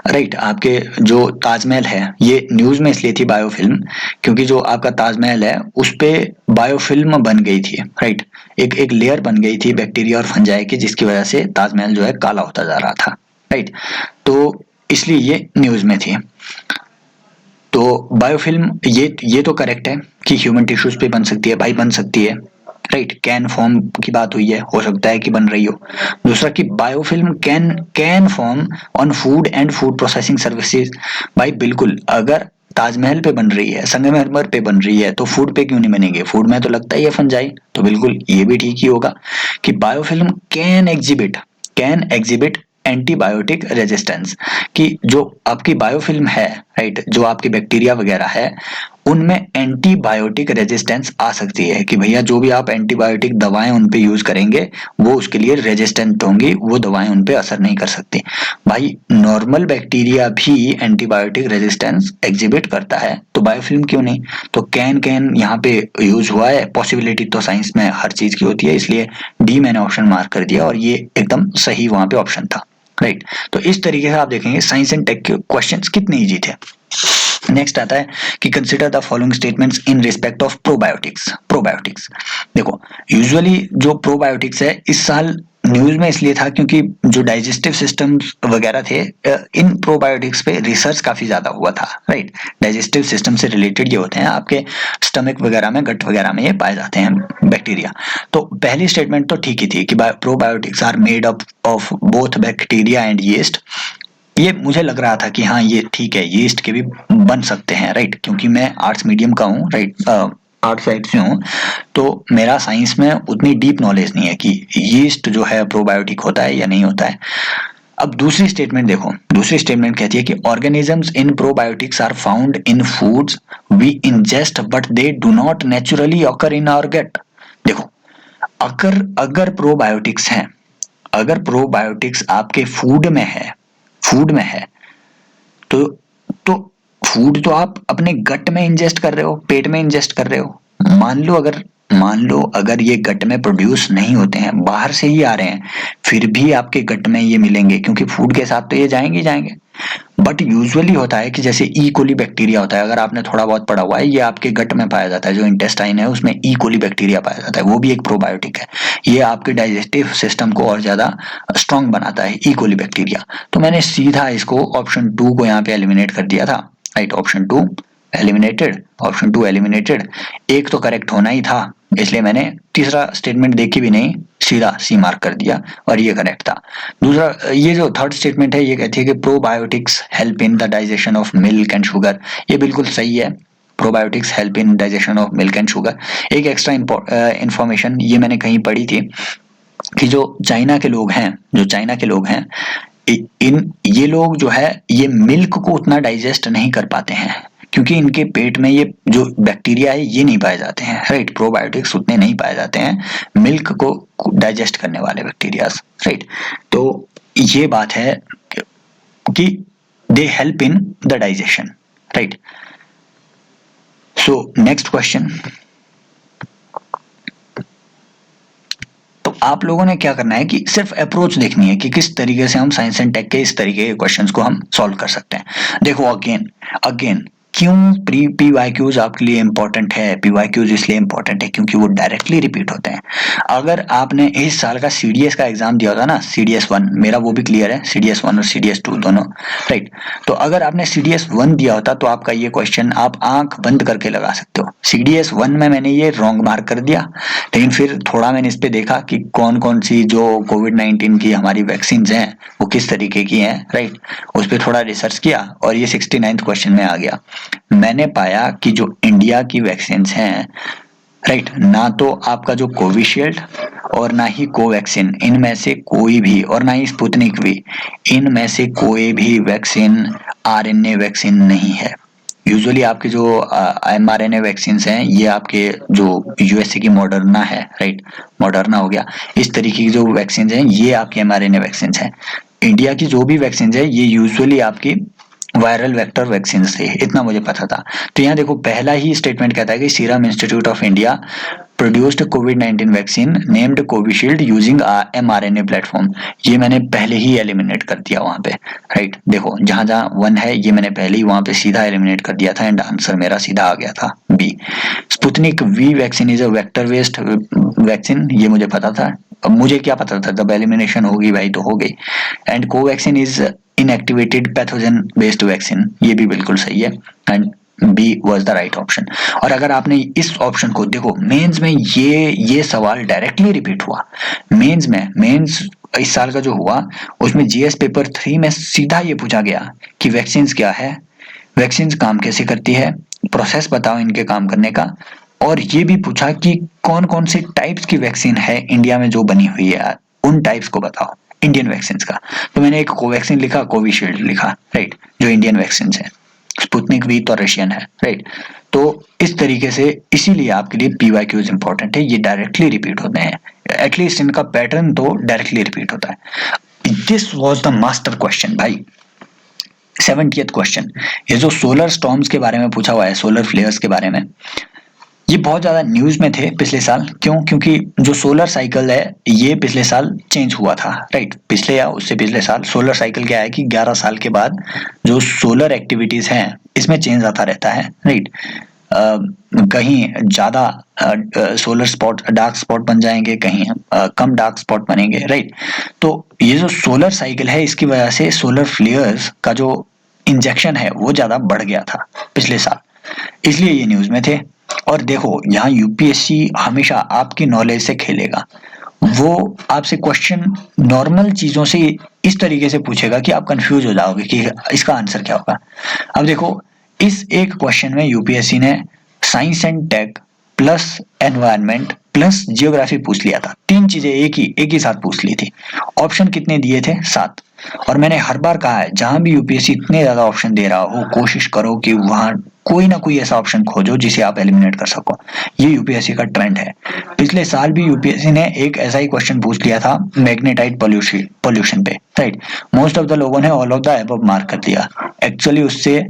राइट। आपके जो ताजमहल है, ये न्यूज में इसलिए थी बायोफिल्म क्योंकि जो आपका ताजमहल है उस पे बायोफिल्म बन गई थी, राइट। एक लेयर बन गई थी बैक्टीरिया और फंजाई की, जिसकी वजह से ताजमहल जो है काला होता जा रहा था, राइट। तो इसलिए ये न्यूज में थी। तो बायोफिल्म ये तो करेक्ट है कि ह्यूमन टिश्यूज पे बन सकती है, भाई बन सकती है, राइट। कैन फॉर्म की बात हुई है, हो सकता है कि बन रही हो। दूसरा कि biofilm can form on food and food processing services, भाई बिल्कुल, अगर ताजमहल पे बन रही है, संगमरमर पे बन रही है, तो फूड पे क्यों नहीं बनेगी? फूड में तो लगता ही है फंजाई, तो बिल्कुल ये भी ठीक ही होगा कि biofilm can exhibit antibiotic resistance, कि जो आपकी बायोफिल्म है, राइट, जो आपकी बैक्टीरिया वगैरह है उनमें एंटीबायोटिक रेजिस्टेंस आ सकती है कि भैया जो भी आप एंटीबायोटिक दवाएं उन पे यूज करेंगे वो उसके लिए रेजिस्टेंट होंगी, वो दवाएं उन पे असर नहीं कर सकती। भाई नॉर्मल बैक्टीरिया भी एंटीबायोटिक रेजिस्टेंस एग्जिबिट करता है, तो बायोफिल्म क्यों नहीं? तो कैन यहाँ पे यूज हुआ है, पॉसिबिलिटी तो साइंस में हर चीज की होती है, इसलिए डी मैंने ऑप्शन मार्क कर दिया और ये एकदम सही वहां पे ऑप्शन था, राइट। तो इस तरीके से आप देखेंगे साइंस एंड टेक के क्वेश्चंस कितने इजी थे। नेक्स्ट आता है कि consider the following statements in respect of probiotics. Probiotics देखो, यूजुअली जो प्रोबायोटिक्स है इस साल न्यूज में इसलिए था क्योंकि जो डाइजेस्टिव सिस्टम्स वगैरह थे, इन प्रोबायोटिक्स पे रिसर्च काफी ज्यादा हुआ था, राइट। डाइजेस्टिव सिस्टम से रिलेटेड ये होते हैं, आपके स्टमक वगैरह में, गट वगैरह में ये पाए जाते हैं बैक्टीरिया। तो पहली स्टेटमेंट तो ठीक ही थी कि probiotics are made up of both bacteria and yeast. ये मुझे लग रहा था कि हाँ ये ठीक है, यीस्ट के भी बन सकते हैं, राइट, क्योंकि मैं आर्ट्स मीडियम का हूँ, राइट, आर्ट्स साइड से हूँ, तो मेरा साइंस में उतनी डीप नॉलेज नहीं है कि यीस्ट जो है प्रोबायोटिक होता है या नहीं होता है। अब दूसरी स्टेटमेंट देखो, दूसरी स्टेटमेंट कहती है कि organisms in probiotics are found in foods we ingest but they do not naturally occur in our gut. देखो, अगर अगर प्रोबायोटिक्स हैं, अगर प्रोबायोटिक्स आपके फूड में है, फूड में है, तो तो फूड तो आप अपने गट में इंजेस्ट कर रहे हो, पेट में इंजेस्ट कर रहे हो। मान लो अगर ये गट में प्रोड्यूस नहीं होते हैं, बाहर से ही आ रहे हैं, फिर भी आपके गट में ये मिलेंगे क्योंकि फूड के साथ तो ये जाएंगे ही जाएंगे। बट यूजुअली होता है कि जैसे ई कोली बैक्टीरिया होता है, अगर आपने थोड़ा बहुत पढ़ा हुआ है, ये आपके गट में पाया जाता है, जो इंटेस्टाइन है उसमें ई कोली बैक्टीरिया पाया जाता है, वो भी एक प्रोबायोटिक है। ये आपके डाइजेस्टिव सिस्टम को और ज्यादा स्ट्रांग बनाता है, ई कोली बैक्टीरिया। तो मैंने सीधा इसको ऑप्शन 2 को यहाँ पे एलिमिनेट कर दिया था, right. Option 2 eliminated, option 2 eliminated. एक तो करेक्ट होना ही था, इसलिए मैंने तीसरा स्टेटमेंट देखी भी नहीं, सीधा सी मार्क कर दिया और ये करेक्ट था। दूसरा, ये जो थर्ड स्टेटमेंट है ये कहती है कि probiotics help in the digestion of milk and sugar. ये बिल्कुल सही है, probiotics help in digestion of milk and sugar. एक एक्स्ट्रा इंफॉर्मेशन ये मैंने कहीं पढ़ी थी कि जो चाइना के लोग हैं, जो चाइना के लोग हैं, इन ये लोग जो है ये मिल्क को उतना डाइजेस्ट नहीं कर पाते हैं क्योंकि इनके पेट में ये जो बैक्टीरिया है ये नहीं पाए जाते हैं, राइट। प्रोबायोटिक्स उतने नहीं पाए जाते हैं मिल्क को डाइजेस्ट करने वाले बैक्टीरियाज, राइट। तो ये बात है कि they help in the digestion, right. So next question, तो आप लोगों ने क्या करना है कि सिर्फ अप्रोच देखनी है कि किस तरीके से हम साइंस एंड टेक के इस तरीके के क्वेश्चंस को हम सॉल्व कर सकते हैं। देखो अगेन अगेन क्यों पीवाईक्यूज आपके लिए इंपॉर्टेंट है? पीवाईक्यूज इसलिए इंपॉर्टेंट है क्योंकि वो डायरेक्टली रिपीट होते हैं। अगर आपने इस साल का सीडीएस का एग्जाम दिया होता ना, सीडीएस 1, मेरा वो भी क्लियर है, सीडीएस 1 और सीडीएस 2 दोनों, राइट। तो अगर आपने सीडीएस 1 दिया होता तो आपका ये क्वेश्चन आप आंख बंद करके लगा सकते हो। सीडीएस 1 में मैंने ये रॉन्ग मार्क कर दिया, लेकिन फिर थोड़ा मैंने इस पे देखा कि कौन कौन सी जो कोविड-19 की हमारी वैक्सीन हैं वो किस तरीके की हैं, राइट। उस पर थोड़ा रिसर्च किया और ये 69th क्वेश्चन में आ गया। मैंने पाया कि जो इंडिया की वैक्सीन हैं, राइट, ना तो आपका जो कोविशील्ड और ना ही कोवैक्सीन, इनमें से कोई भी, और ना ही स्पुतनिक भी, इनमें से कोई भी वैक्सीन आरएनए वैक्सीन नहीं है। यूजुअली आपके जो एमआरएनए वैक्सीन हैं ये आपके जो यूएसए की मॉडर्ना है, राइट, मॉडर्ना हो गया, इस तरीके की जो वैक्सीन हैं ये आपके एमआरएनए वैक्सीन हैं। इंडिया की जो भी वैक्सीन है ये यूजुअली आपकी वायरल वेक्टर वैक्सीन थे, इतना मुझे पता था। तो यहाँ देखो पहला ही स्टेटमेंट कहता है कि serum institute of India produced covid vaccine named Covishield using mRNA platform. ये मैंने पहले ही एलिमिनेट कर दिया वहां पे, राइट। देखो जहां जहां 1 है ये मैंने पहले ही वहां पे सीधा एलिमिनेट कर दिया था एंड आंसर मेरा सीधा आ गया था B. Sputnik V vaccine is a vector based vaccine, ये मुझे पता था। अब मुझे क्या पता था, जब एलिमिनेशन होगी भाई तो हो गई। And Covaxin is inactivated pathogen based vaccine, ये भी बिल्कुल सही है and B was the right option. और अगर आपने इस ऑप्शन को देखो, मेंस में ये सवाल डायरेक्टली रिपीट हुआ। मेंस इस साल का जो हुआ उसमें जीएस पेपर 3 में सीधा ये पूछा गया कि वैक्सीन क्या है, वैक्सीन काम कैसे करती है, प्रोसेस बताओ इनके काम करने का, और ये भी पूछा कि कौन कौन से टाइप्स की वैक्सीन है इंडिया में जो बनी हुई है, उन टाइप्स को बताओ इंडियन वैक्सीन का। तो मैंने एक कोवैक्सीन लिखा, कोविशील्ड लिखा, राइट, जो इंडियन वैक्सीन है। स्पुतनिक वी तो रशियन है, राइट। तो इस तरीके से इसीलिए आपके लिए पीवाईक्यूज इंपॉर्टेंट है, ये डायरेक्टली रिपीट होते हैं, एटलीस्ट इनका पैटर्न तो डायरेक्टली रिपीट होता है। This was the master question भाई। 70th क्वेश्चन, ये जो सोलर स्टॉर्म्स के बारे में पूछा हुआ है, सोलर फ्लेयर्स के बारे में, ये बहुत ज्यादा न्यूज में थे पिछले साल। क्यों? क्योंकि जो सोलर साइकिल है ये पिछले साल चेंज हुआ था, राइट। पिछले या उससे पिछले साल सोलर साइकिल क्या है कि 11 साल के बाद जो सोलर एक्टिविटीज हैं इसमें चेंज आता रहता है, राइट। कहीं ज्यादा सोलर स्पॉट डार्क स्पॉट बन जाएंगे, कहीं कम डार्क स्पॉट बनेंगे, राइट। तो ये जो सोलर साइकिल है इसकी वजह से सोलर फ्लेयर्स का जो इंजेक्शन है वो ज्यादा बढ़ गया था पिछले साल, इसलिए ये न्यूज में थे। और देखो यहाँ यूपीएससी हमेशा आपकी नॉलेज से खेलेगा, वो आपसे क्वेश्चन नॉर्मल चीजों से इस तरीके से पूछेगा कि आप कंफ्यूज हो जाओगे कि इसका आंसर क्या होगा। अब देखो इस एक क्वेश्चन में यूपीएससी ने science and tech plus environment plus geography पूछ लिया था, तीन चीजें एक ही साथ पूछ ली थी। ऑप्शन कितने दिए थे? 7। और मैंने हर बार कहा है जहां भी यूपीएससी इतने ज्यादा ऑप्शन दे रहा हो कोशिश करो कि वहां कोई ना कोई ऐसा ऑप्शन खोजो जिसे आप एलिमिनेट कर सको, ये यूपीएससी का ट्रेंड है। पिछले साल भी यूपीएससी ने एक ऐसा ही क्वेश्चन पूछ लिया था मैग्नेटाइट पोल्यूशन पे, राइट। मोस्ट ऑफ द लोगों ने all of the above mark कर दिया। एक्चुअली उससे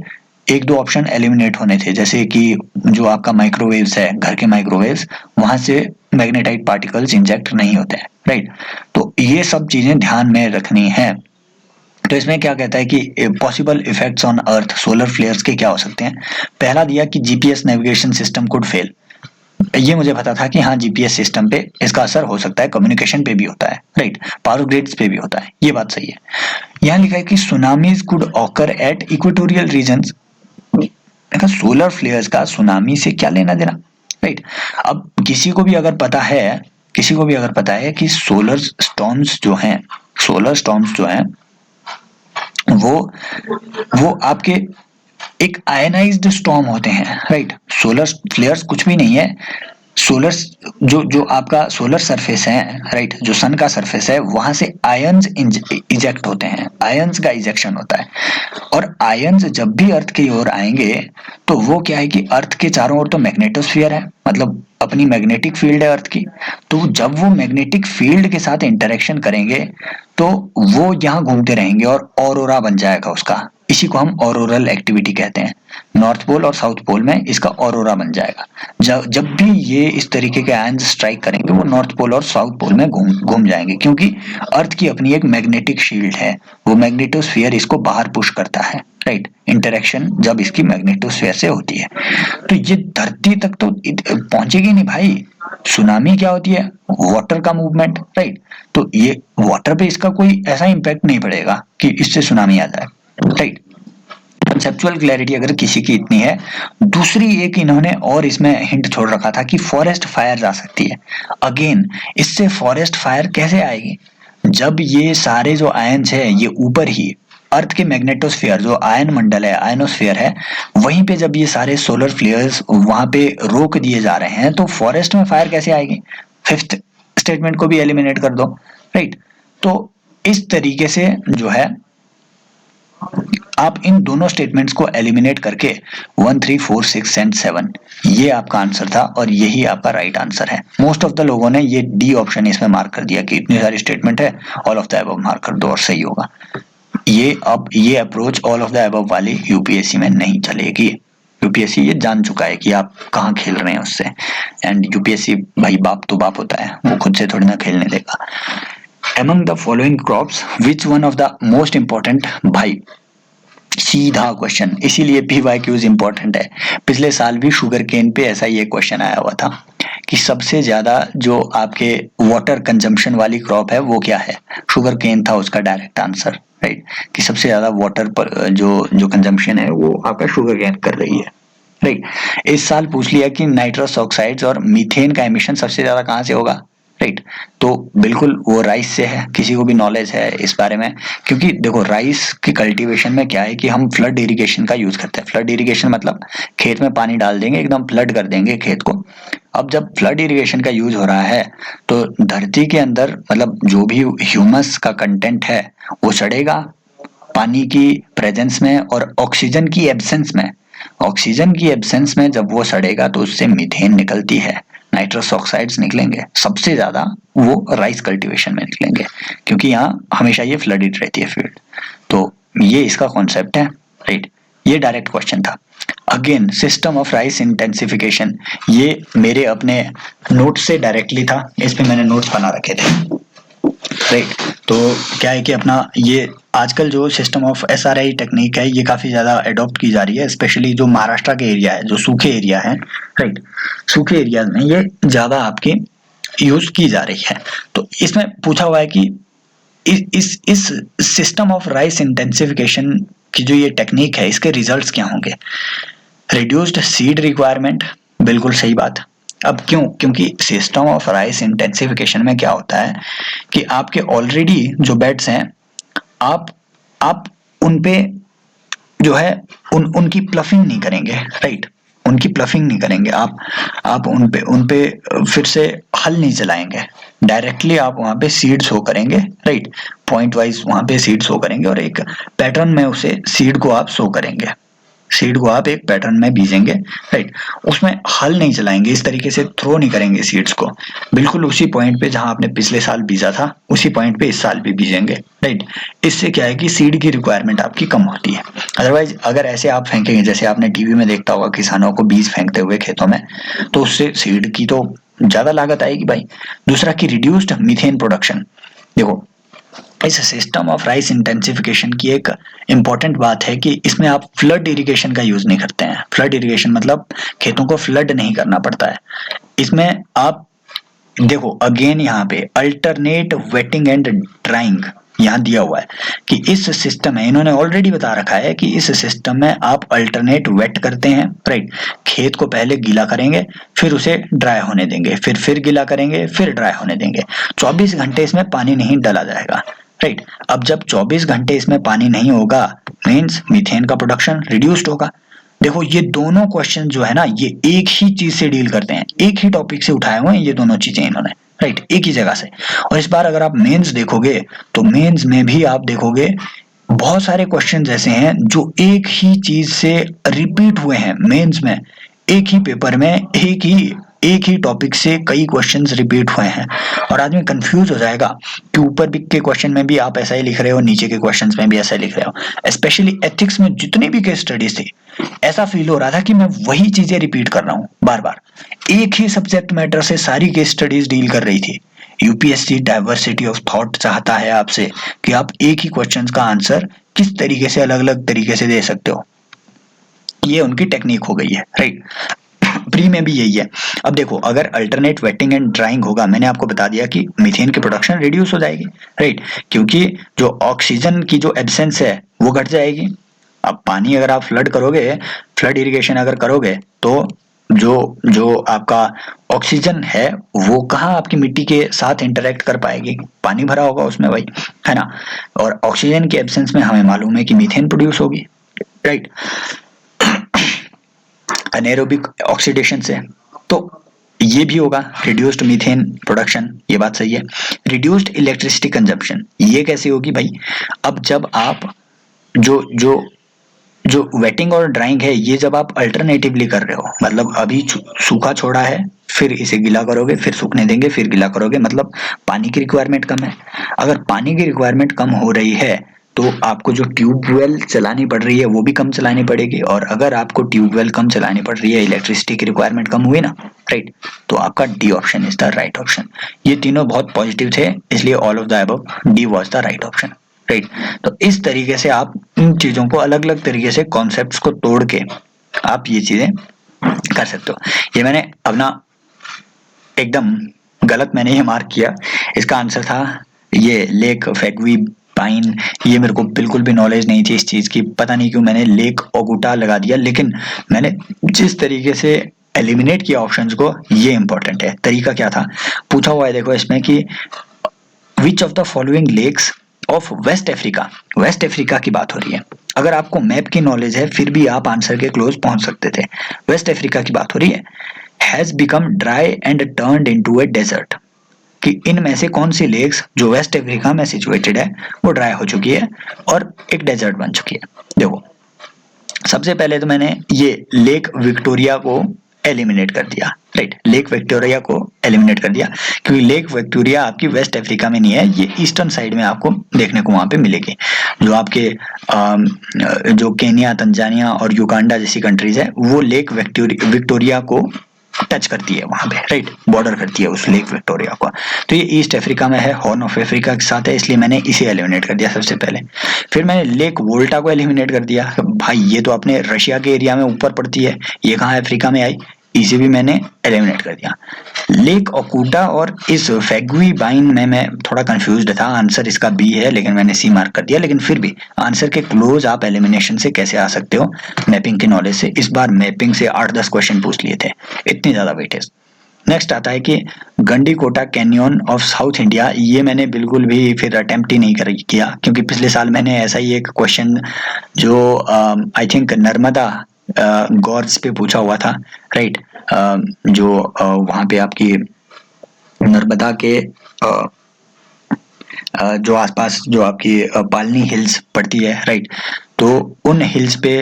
एक दो ऑप्शन एलिमिनेट होने थे, जैसे कि जो आपका माइक्रोवेव्स है, घर के माइक्रोवेव्स, वहां से मैग्नेटाइट पार्टिकल्स इंजेक्ट नहीं होते हैं, राइट। तो ये सब चीजें ध्यान में रखनी है। तो इसमें क्या कहता है कि possible effects on earth solar flares के क्या हो सकते हैं। पहला दिया कि GPS navigation system could fail, ये मुझे पता था कि हाँ जीपीएस सिस्टम पे इसका असर हो सकता है, कम्युनिकेशन पे भी होता है, राइट, पावर ग्रिड्स पे भी होता है, ये बात सही है। यहाँ लिखा है कि tsunamis could occur at equatorial regions. देखा सोलर फ्लेयर्स का सुनामी से क्या लेना देना, राइट। अब किसी को भी अगर पता है कि सोलर स्टॉर्म्स जो हैं वो आपके एक आयनाइज्ड स्टॉर्म होते हैं, राइट। सोलर फ्लेयर्स कुछ भी नहीं है, सोलर जो आपका सोलर सरफेस है, राइट, जो सन का सरफेस है वहां से आयंस इजेक्ट होते हैं, आयंस का इजेक्शन होता है। और आयंस जब भी अर्थ की ओर आएंगे तो वो क्या है कि अर्थ के चारों ओर तो मैग्नेटोस्फीयर है, मतलब अपनी मैग्नेटिक फील्ड है अर्थ की। तो जब वो मैग्नेटिक फील्ड के साथ इंटरेक्शन करेंगे तो वो यहाँ घूमते रहेंगे और ऑरोरा बन जाएगा उसका, इसी को हम ऑरोरल एक्टिविटी कहते हैं। नॉर्थ पोल और साउथ पोल में इसका ऑरोरा बन जाएगा। जब भी ये इस तरीके के आयंस स्ट्राइक करेंगे वो नॉर्थ पोल और साउथ पोल में घूम जाएंगे, क्योंकि अर्थ की अपनी एक मैग्नेटिक शील्ड है, वो मैग्नेटोस्फीयर इसको बाहर पुश करता है, राइट। इंटरेक्शन जब इसकी मैग्नेटोस्फीयर से होती है तो ये धरती तक तो पहुंचेगी नहीं भाई। सुनामी क्या होती है? वाटर का मूवमेंट, राइट। तो ये वाटर पे इसका कोई ऐसा इंपैक्ट नहीं पड़ेगा कि इससे सुनामी आ जाए, राइट। कंसेप्चुअल क्लैरिटी अगर किसी की इतनी है। दूसरी एक इन्होंने और इसमें हिंट छोड़ रखा था कि फॉरेस्ट फायर आ सकती है। अगेन इससे फॉरेस्ट फायर कैसे आएगी? जब ये सारे जो आयन्स है ये ऊपर ही अर्थ के मैग्नेटोस्फीयर जो आयन मंडल है, आयनोस्फीयर है, वहीं पे जब ये सारे सोलर फ्लेयर्स वहां पे रोक दिए जा रहे हैं तो फॉरेस्ट में फायर कैसे आएगी? फिफ्थ स्टेटमेंट को भी एलिमिनेट कर दो, राइट। तो इस तरीके से जो है आप इन दोनों स्टेटमेंट्स को एलिमिनेट करके 1, 3, 4, 6 एंड 7 ये आपका आंसर था और यही आपका राइट आंसर है। मोस्ट ऑफ द लोगों ने ये डी ऑप्शन इसमें मार्क कर दिया कि इतनी सारी स्टेटमेंट है, all of the above mark कर दो और सही होगा। ये approach all of the above वाली यूपीएससी में नहीं चलेगी। यूपीएससी ये जान चुका है कि आप कहाँ खेल रहे हैं उससे, एंड यूपीएससी भाई बाप तो बाप होता है, वो खुद से थोड़ी ना खेलने देगा। Among the following crops, which one of the most important? भाई सीधा क्वेश्चन, इसीलिए पीवाईक्यूज इंपॉर्टेंट है। पिछले साल भी शुगर केन पे ऐसा ही एक क्वेश्चन आया हुआ था कि सबसे ज्यादा जो आपके वाटर कंजम्पशन वाली क्रॉप है वो क्या है? शुगर केन था उसका डायरेक्ट आंसर, राइट। कि सबसे ज्यादा वाटर पर जो कंजम्पशन है वो आपका शुगर केन कर रही है, राइट। इस साल पूछ लिया कि नाइट्रस ऑक्साइड्स और मीथेन का एमिशन सबसे ज्यादा कहाँ से होगा, राइट। तो बिल्कुल वो राइस से है, किसी को भी नॉलेज है इस बारे में, क्योंकि देखो राइस की कल्टीवेशन में क्या है कि हम फ्लड इरिगेशन का यूज करते हैं। फ्लड इरिगेशन मतलब खेत में पानी डाल देंगे, एकदम फ्लड कर देंगे खेत को। अब जब फ्लड इरिगेशन का यूज हो रहा है तो धरती के अंदर मतलब जो भी ह्यूमस का कंटेंट है वो सड़ेगा, पानी की प्रेजेंस में और ऑक्सीजन की एब्सेंस में जब वो सड़ेगा तो उससे मीथेन निकलती है, नाइट्रस ऑक्साइड्स निकलेंगे, सबसे ज्यादा वो राइस कल्टीवेशन में निकलेंगे क्योंकि यहाँ हमेशा ये फ्लडेड रहती है फील्ड। तो ये इसका कॉन्सेप्ट है, राइट। ये डायरेक्ट क्वेश्चन था। Again system of rice intensification, ये मेरे अपने नोट से डायरेक्टली था, इस पे मैंने नोट्स बना रखे थे, राइट। तो क्या है कि अपना ये आजकल जो सिस्टम ऑफ SRI टेक्निक है ये काफी ज्यादा अडॉप्ट की जा रही है, स्पेशली जो महाराष्ट्र के एरिया है, जो सूखे एरिया है, राइट, सूखे एरियाज में ये ज्यादा आपकी यूज की जा रही है। तो इसमें पूछा हुआ है कि इस सिस्टम ऑफ राइस इंटेंसिफिकेशन की जो ये टेक्निक है इसके रिजल्ट्स क्या होंगे। रिड्यूस्ड सीड रिक्वायरमेंट, बिल्कुल सही बात। अब क्यों? क्योंकि सिस्टम ऑफ राइस इंटेंसिफिकेशन में क्या होता है कि आपके ऑलरेडी जो बेड्स हैं आप उन पे जो है उनकी प्लफिंग नहीं करेंगे, राइट, उनकी प्लफिंग नहीं करेंगे आप उन पे फिर से हल नहीं चलाएंगे, डायरेक्टली आप वहां पे सीड शो करेंगे, राइट, पॉइंट वाइज वहां पे सीड शो करेंगे और एक पैटर्न में उसे सीड को आप शो करेंगे, सीड को आप एक पैटर्न में बीजेंगे, राइट, उसमें हल नहीं चलाएंगे, इस तरीके से थ्रो नहीं करेंगे सीड्स को, बिल्कुल उसी पॉइंट पे जहां आपने पिछले साल बीजा था उसी पॉइंट पे इस साल भी बीजेंगे, राइट। इससे क्या है कि सीड की रिक्वायरमेंट आपकी कम होती है। अदरवाइज अगर ऐसे आप फेंकेंगे, जैसे आपने टीवी में देखता होगा किसानों को बीज फेंकते हुए खेतों में, तो उससे सीड की तो ज्यादा लागत आएगी भाई। दूसरा कि रिड्यूस्ड मीथेन प्रोडक्शन, देखो इस सिस्टम ऑफ राइस इंटेंसिफिकेशन की एक इंपॉर्टेंट बात है कि इसमें आप फ्लड इरिगेशन का यूज नहीं करते हैं। फ्लड इरिगेशन मतलब खेतों को फ्लड नहीं करना पड़ता है। इसमें आप देखो अगेन यहाँ पे अल्टरनेट वेटिंग एंड ड्राइंग यहाँ दिया हुआ है कि इस सिस्टम में इन्होंने ऑलरेडी बता रखा है कि इस सिस्टम में आप अल्टरनेट वेट करते हैं, राइट, खेत को पहले गीला करेंगे फिर उसे ड्राई होने देंगे, फिर गीला करेंगे फिर ड्राई होने देंगे, 24 घंटे इसमें पानी नहीं डाला जाएगा, राइट। अब जब 24 घंटे इसमें पानी नहीं होगा मींस मीथेन का प्रोडक्शन रिड्यूस्ड होगा। देखो ये दोनों क्वेश्चन जो है ना ये एक ही चीज से डील करते हैं, एक ही टॉपिक से उठाए हुए हैं ये दोनों चीजें इन्होंने, राइट, एक ही जगह से। और इस बार अगर आप मेंस देखोगे तो मेंस में भी आप देखोगे बहुत सारे क्वेश्चन ऐसे हैं जो एक ही चीज से रिपीट हुए हैं मेंस में, एक ही पेपर में एक ही टॉपिक से कई क्वेश्चंस रिपीट हुए हैं और आदमी कंफ्यूज हो जाएगा कि ऊपर भी के क्वेश्चन में भी आप ऐसा ही लिख रहे हो, नीचे के क्वेश्चंस में भी ऐसा ही लिख रहे हो। स्पेशली एथिक्स में जितनी भी केस स्टडीज थी ऐसा फील हो रहा था कि मैं वही चीजें रिपीट कर रहा हूँ बार बार, एक ही सब्जेक्ट मैटर से सारी केस स्टडीज डील कर रही थी। यूपीएससी डाइवर्सिटी ऑफ थॉट चाहता है आपसे कि आप एक ही क्वेश्चन का आंसर किस तरीके से अलग अलग तरीके से दे सकते हो, ये उनकी टेक्निक हो गई है, राइट। प्री में भी यही है। अब देखो अगर अल्टरनेट वेटिंग एंड ड्राइंग होगा, मैंने आपको बता दिया कि मीथेन की प्रोडक्शन रिड्यूस हो जाएगी, राइट, क्योंकि जो ऑक्सीजन की जो एब्सेंस है वो घट जाएगी। अब पानी अगर आप फ्लड करोगे, फ्लड इरिगेशन अगर करोगे तो जो आपका ऑक्सीजन है वो कहाँ आपकी मिट्टी के साथ इंटरेक्ट कर पाएगी, पानी भरा होगा उसमें भाई, है ना। और ऑक्सीजन के एब्सेंस में हमें मालूम है कि मीथेन प्रोड्यूस होगी, राइट, एनारोबिक ऑक्सीडेशन से। तो ये भी होगा रिड्यूस्ड मीथेन प्रोडक्शन, ये बात सही है। रिड्यूस्ड इलेक्ट्रिसिटी कंजप्शन, ये कैसे होगी भाई? अब जब आप जो वेटिंग और ड्राइंग है ये जब आप अल्टरनेटिवली कर रहे हो, मतलब अभी सूखा छोड़ा है फिर इसे गीला करोगे फिर सूखने देंगे फिर गीला करोगे, मतलब पानी की रिक्वायरमेंट कम है। अगर पानी की रिक्वायरमेंट कम हो रही है तो आपको जो ट्यूबवेल चलानी पड़ रही है वो भी कम चलानी पड़ेगी, और अगर आपको ट्यूबवेल कम चलानी पड़ रही है, इलेक्ट्रिसिटी की रिक्वायरमेंट कम हुई ना, राइट, तो आपका D option is the right option. ये तीनों बहुत पॉजिटिव थे, इसलिए all of the above D was the right option, right. तो इस तरीके से आप इन चीजों को अलग अलग तरीके से कॉन्सेप्ट्स को तोड़ के आप ये चीजें कर सकते हो। ये मैंने अपना एकदम गलत मैंने ये मार्क किया, इसका आंसर था ये लेक फैगवी पाइन। ये मेरे को बिल्कुल भी नॉलेज नहीं थी इस चीज की, पता नहीं क्यों मैंने लेक ओगुटा लगा दिया, लेकिन मैंने जिस तरीके से एलिमिनेट किया ऑप्शंस को ये इंपॉर्टेंट है। तरीका क्या था पूछा हुआ है देखो इसमें कि which of the following lakes of West Africa, West Africa की बात हो रही है। अगर आपको मैप की नॉलेज है फिर भी आप आंसर के क्लोज पहुंच सकते थे। वेस्ट अफ्रीका की बात हो रही है। Has become dry and turned into a desert, कि इनमें से कौन सी लेक्स जो वेस्ट अफ्रीका में सिचुएटेड है वो ड्राई हो चुकी है और एक डेजर्ट बन चुकी है। देखो सबसे पहले तो मैंने ये लेक विक्टोरिया को एलिमिनेट कर दिया, राइट, लेक विक्टोरिया को एलिमिनेट कर दिया क्योंकि लेक विक्टोरिया आपकी वेस्ट अफ्रीका में नहीं है, ये ईस्टर्न साइड में आपको देखने को वहां पे मिलेगी। जो आपके जो केन्या, तंजानिया और युगांडा जैसी कंट्रीज है वो लेक विक्टोरिया को टच करती है वहां पे, राइट, बॉर्डर करती है उस लेक विक्टोरिया को। तो ये ईस्ट अफ्रीका में है, हॉर्न ऑफ अफ्रीका के साथ है, इसलिए मैंने इसे एलिमिनेट कर दिया सबसे पहले। फिर मैंने लेक वोल्टा को एलिमिनेट कर दिया, भाई ये तो अपने रशिया के एरिया में ऊपर पड़ती है, ये कहाँ अफ्रीका में आई, इसे भी मैंने एलिमिनेट कर दिया। लेक ओकुटा और इस फैगुई बाइन में मैं थोड़ा कंफ्यूज्ड था, आंसर इसका बी है लेकिन मैंने सी मार्क कर दिया, लेकिन फिर भी आंसर के क्लोज आप एलिमिनेशन से कैसे आ सकते हो, मैपिंग की नॉलेज से। इस बार मैपिंग से 8-10 क्वेश्चन पूछ लिए थे, इतनी ज्यादा वेटेज। नेक्स्ट आता है कि Gandikota canyon of south India, ये मैंने बिल्कुल भी फिर अटेम्प्ट ही नहीं किया क्योंकि पिछले साल मैंने ऐसा ही एक क्वेश्चन जो आई थिंक नर्मदा गॉर्ज पे पूछा हुआ था, राइट, जो वहां पे आपकी नर्मदा के जो आसपास जो आपकी पालनी हिल्स पड़ती है, राइट, तो उन हिल्स पे